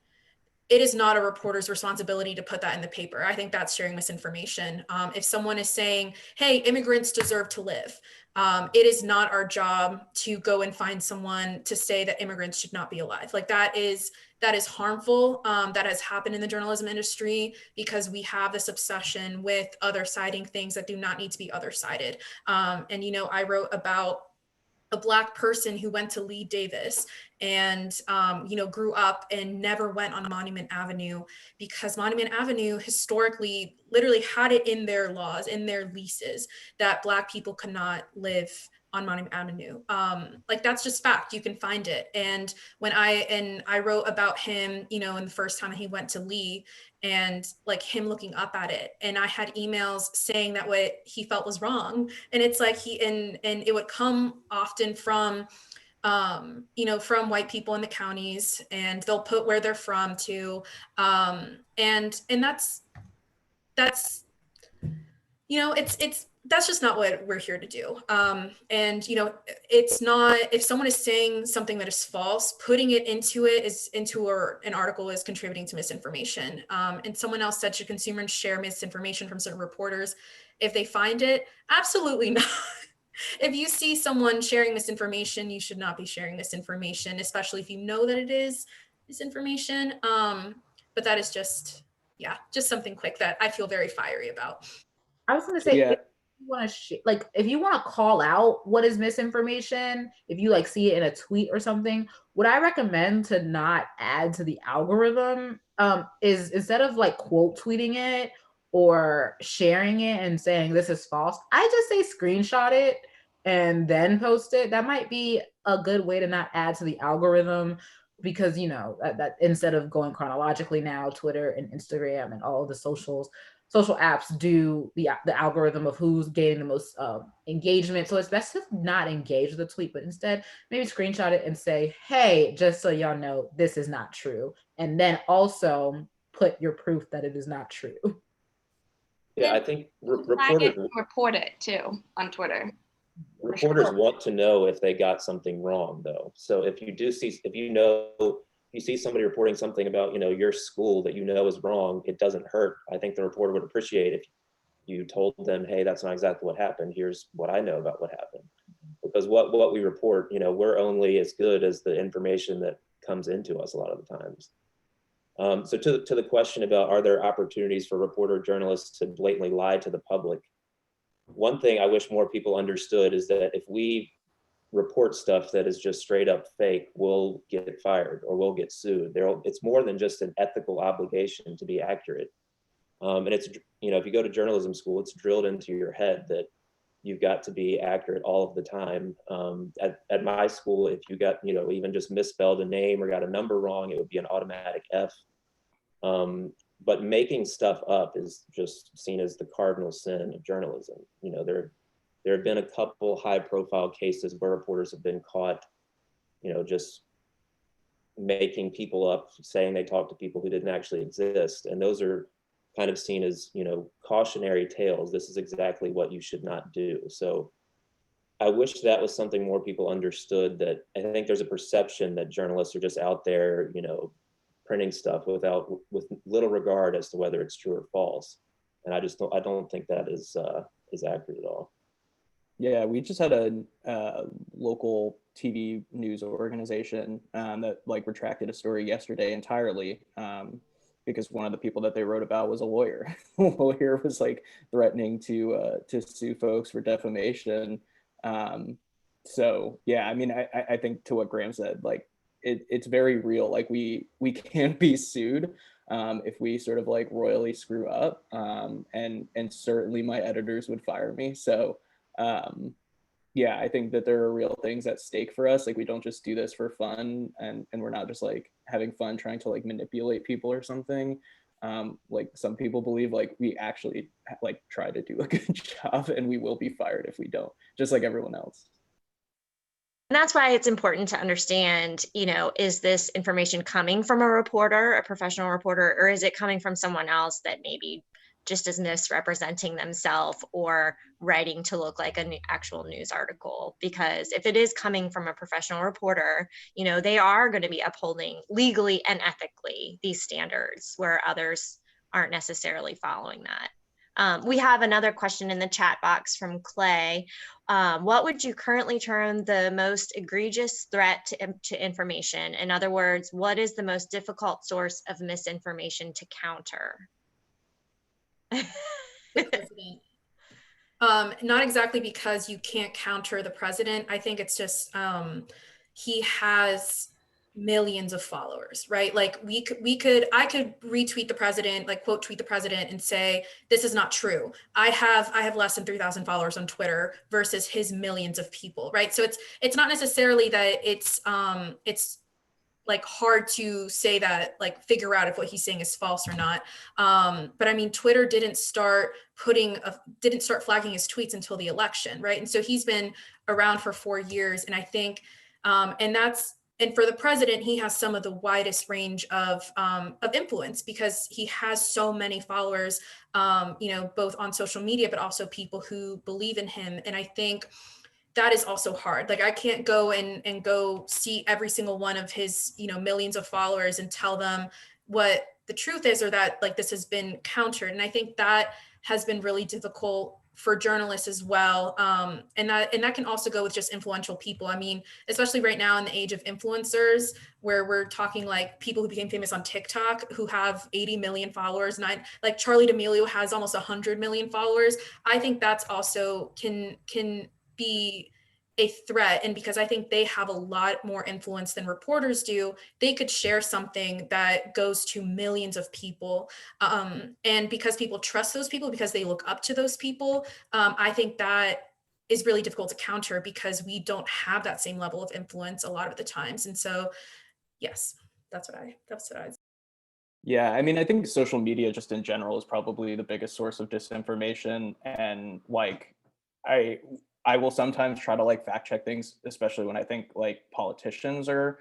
Speaker 2: it is not a reporter's responsibility to put that in the paper. I think that's sharing misinformation. If someone is saying, hey, immigrants deserve to live, it is not our job to go and find someone to say that immigrants should not be alive. Like that is harmful. That has happened in the journalism industry because we have this obsession with other siding things that do not need to be other sided. I wrote about a Black person who went to Lee Davis and, grew up and never went on Monument Avenue because Monument Avenue historically literally had it in their laws, in their leases, that Black people could not live on Monument Avenue. Like that's just fact, you can find it. And when I wrote about him, in the first time he went to Lee and like him looking up at it. And I had emails saying that what he felt was wrong. And it's like and it would come often from, from white people in the counties, and they'll put where they're from too. And that's that's just not what we're here to do. It's not, if someone is saying something that is false, putting it into an article is contributing to misinformation. And someone else said, should consumers share misinformation from certain reporters if they find it? Absolutely not. If you see someone sharing misinformation, you should not be sharing misinformation, especially if you know that it is misinformation. But that is just something quick that I feel very fiery about.
Speaker 3: I was going to say,
Speaker 6: Yeah.
Speaker 3: if you want to call out what is misinformation, if you like see it in a tweet or something, what I recommend to not add to the algorithm is instead of like quote tweeting it or sharing it and saying this is false, I just say screenshot it and then post it. That might be a good way to not add to the algorithm, because that instead of going chronologically now, Twitter and Instagram and all of the social apps do the algorithm of who's gaining the most engagement. So it's best to not engage with the tweet, but instead maybe screenshot it and say, hey, just so y'all know, this is not true. And then also put your proof that it is not true.
Speaker 4: Yeah, I think reporters
Speaker 7: report it too on Twitter.
Speaker 4: Reporters want to know if they got something wrong, though. So if you see somebody reporting something about your school that is wrong, it doesn't hurt. I think the reporter would appreciate if you told them, hey, that's not exactly what happened. Here's what I know about what happened. Because what we report, we're only as good as the information that comes into us a lot of the times. So to the question about, are there opportunities for reporter journalists to blatantly lie to the public? One thing I wish more people understood is that if we report stuff that is just straight up fake, we'll get fired or we'll get sued. It's more than just an ethical obligation to be accurate. And it's, if you go to journalism school, it's drilled into your head that you've got to be accurate all of the time. At my school, if you got, even just misspelled a name or got a number wrong, it would be an automatic F. But making stuff up is just seen as the cardinal sin of journalism. There have been a couple high-profile cases where reporters have been caught, just making people up, saying they talked to people who didn't actually exist. And those are kind of seen as, cautionary tales. This is exactly what you should not do. So I wish that was something more people understood, that I think there's a perception that journalists are just out there, printing stuff with little regard as to whether it's true or false. And I don't think that is accurate at all.
Speaker 6: Yeah, we just had a local TV news organization that retracted a story yesterday entirely because one of the people that they wrote about was a lawyer. The lawyer was threatening to sue folks for defamation. So yeah, I mean, I think to what Graham said, it's very real. We can't be sued if we sort of royally screw up, and certainly my editors would fire me. So yeah, I think that there are real things at stake for us. We don't just do this for fun, and we're not just having fun trying to manipulate people or something. like some people believe, like we actually like try to do a good job, and we will be fired if we don't, just like everyone else.
Speaker 1: And that's why it's important to understand, is this information coming from a reporter, a professional reporter, or is it coming from someone else that maybe just is misrepresenting themselves or writing to look like an actual news article? Because if it is coming from a professional reporter, they are going to be upholding legally and ethically these standards where others aren't necessarily following that. We have another question in the chat box from Clay. What would you currently term the most egregious threat to information? In other words, what is the most difficult source of misinformation to counter?
Speaker 2: The president. Not exactly because you can't counter the president. I think it's just he has millions of followers, right? Like I could retweet the president, like quote tweet the president and say, this is not true. I have less than 3,000 followers on Twitter versus his millions of people, right? So it's not necessarily that it's like hard to say that, like figure out if what he's saying is false or not. But I mean, Twitter didn't start flagging his tweets until the election, right? And so he's been around for 4 years. And I think, and for the president, he has some of the widest range of influence because he has so many followers, both on social media, but also people who believe in him. And I think that is also hard. Like I can't go and go see every single one of his, millions of followers and tell them what the truth is, or that like this has been countered. And I think that has been really difficult for journalists as well. And that can also go with just influential people. I mean, especially right now in the age of influencers, where we're talking like people who became famous on TikTok who have 80 million followers, like Charli D'Amelio has almost 100 million followers. I think that's also can be a threat. And because I think they have a lot more influence than reporters do, they could share something that goes to millions of people. And because people trust those people, because they look up to those people, I think that is really difficult to counter because we don't have that same level of influence a lot of the times. And so, yes, that's what I
Speaker 6: Yeah, I mean, I think social media just in general is probably the biggest source of disinformation. And like, I will sometimes try to like fact check things, especially when I think like politicians are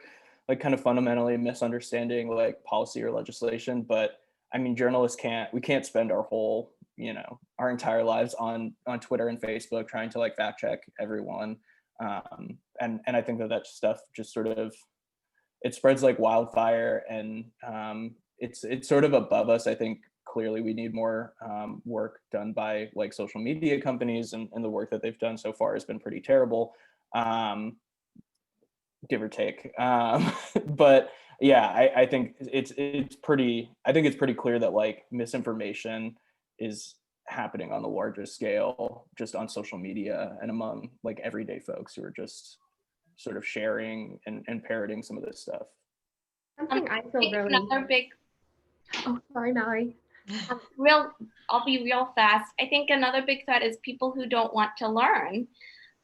Speaker 6: like kind of fundamentally misunderstanding like policy or legislation. But I mean, journalists we can't spend our whole, our entire lives on Twitter and Facebook trying to like fact check everyone. And I think that stuff just sort of, it spreads like wildfire, and it's sort of above us. I think clearly we need more work done by like social media companies, and the work that they've done so far has been pretty terrible, give or take. But yeah, I think it's pretty clear that like misinformation is happening on the largest scale just on social media and among like everyday folks who are just sort of sharing and parroting some of this stuff.
Speaker 5: Something I feel really
Speaker 7: another big
Speaker 5: oh sorry Mallory.
Speaker 7: I'll be real fast. I think another big threat is people who don't want to learn,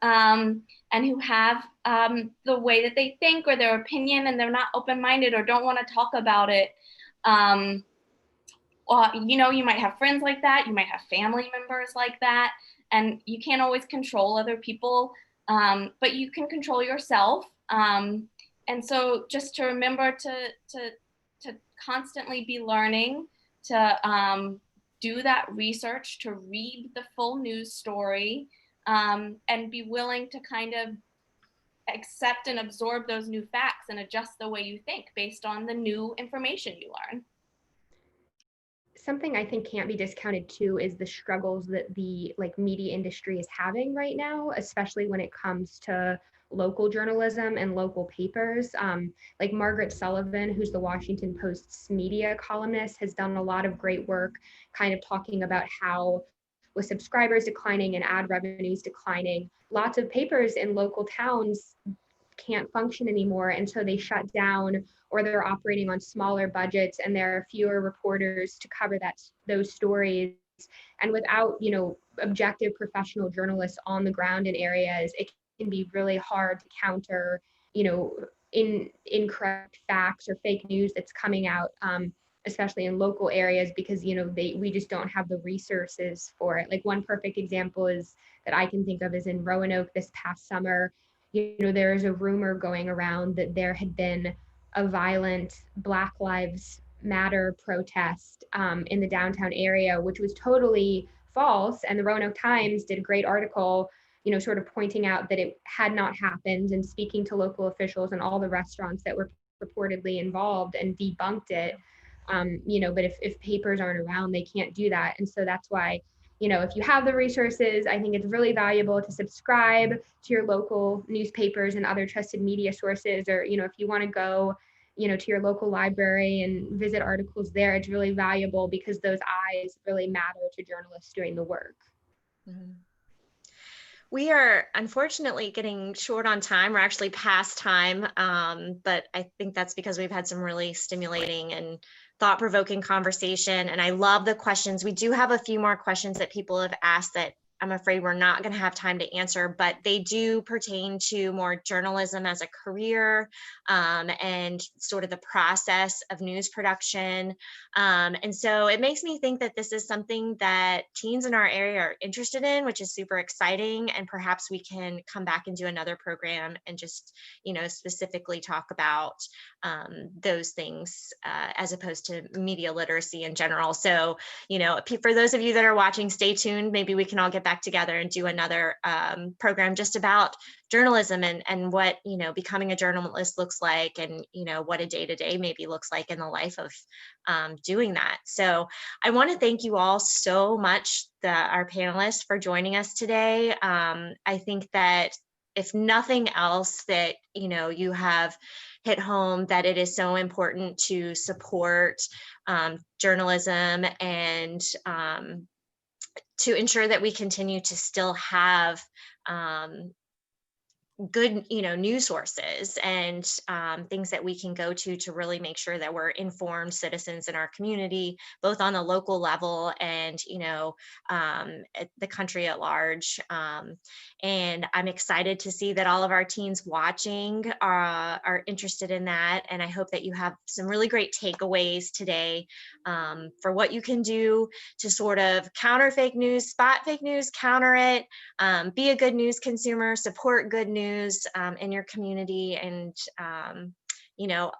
Speaker 7: and who have the way that they think or their opinion, and they're not open-minded or don't want to talk about it. You might have friends like that, you might have family members like that, and you can't always control other people, but you can control yourself. And so just to remember to constantly be learning, to do that research, to read the full news story, and be willing to kind of accept and absorb those new facts and adjust the way you think based on the new information you learn.
Speaker 5: Something I think can't be discounted too is the struggles that the like media industry is having right now, especially when it comes to local journalism and local papers. Like Margaret Sullivan, who's the Washington Post's media columnist, has done a lot of great work kind of talking about how with subscribers declining and ad revenues declining, lots of papers in local towns can't function anymore, and so they shut down, or they're operating on smaller budgets, and there are fewer reporters to cover those stories. And without objective professional journalists on the ground in areas, it can be really hard to counter incorrect facts or fake news that's coming out especially in local areas, because, you know, we just don't have the resources for it. Like one perfect example is that I can think of is in Roanoke this past summer. You know, there is a rumor going around that there had been a violent Black Lives Matter protest in the downtown area, which was totally false. And the Roanoke Times did a great article, you know, sort of pointing out that it had not happened and speaking to local officials and all the restaurants that were purportedly involved and debunked it. You know, but if papers aren't around, they can't do that. And so that's why, you know, if you have the resources, I think it's really valuable to subscribe to your local newspapers and other trusted media sources, or, you know, if you want to go, you know, to your local library and visit articles there, it's really valuable because those eyes really matter to journalists doing the work.
Speaker 1: Mm-hmm. We are unfortunately getting short on time. We're actually past time, but I think that's because we've had some really stimulating and thought-provoking conversation. And I love the questions. We do have a few more questions that people have asked that I'm afraid we're not going to have time to answer, but they do pertain to more journalism as a career and sort of the process of news production. And so it makes me think that this is something that teens in our area are interested in, which is super exciting. And perhaps we can come back and do another program and just, you know, specifically talk about those things as opposed to media literacy in general. So, you know, for those of you that are watching, stay tuned. Maybe we can all get back together and do another program just about journalism and what, you know, becoming a journalist looks like, and, you know, what a day-to-day maybe looks like in the life of doing that. So I want to thank you all so much, our panelists, for joining us today. I think that if nothing else, that, you know, you have hit home that it is so important to support journalism and to ensure that we continue to still have good, you know, news sources and things that we can go to really make sure that we're informed citizens in our community, both on the local level and, you know, the country at large. And I'm excited to see that all of our teens watching are interested in that. And I hope that you have some really great takeaways today for what you can do to sort of counter fake news, spot fake news, counter it, be a good news consumer, support good news in your community. And, you know,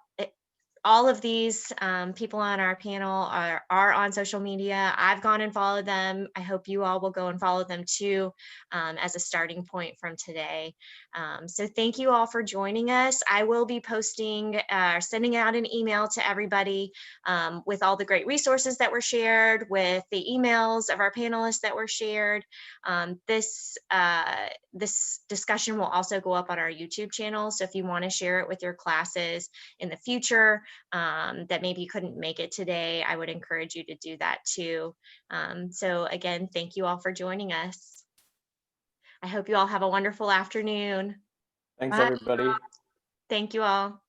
Speaker 1: all of these people on our panel are on social media. I've gone and followed them. I hope you all will go and follow them too, as a starting point from today. So thank you all for joining us. I will be posting, sending out an email to everybody with all the great resources that were shared, with the emails of our panelists that were shared. This discussion will also go up on our YouTube channel. So if you want to share it with your classes in the future, that maybe you couldn't make it today, I would encourage you to do that too. So again, thank you all for joining us. I hope you all have a wonderful afternoon.
Speaker 6: Thanks,
Speaker 1: Bye.
Speaker 6: everybody.
Speaker 1: Thank you all.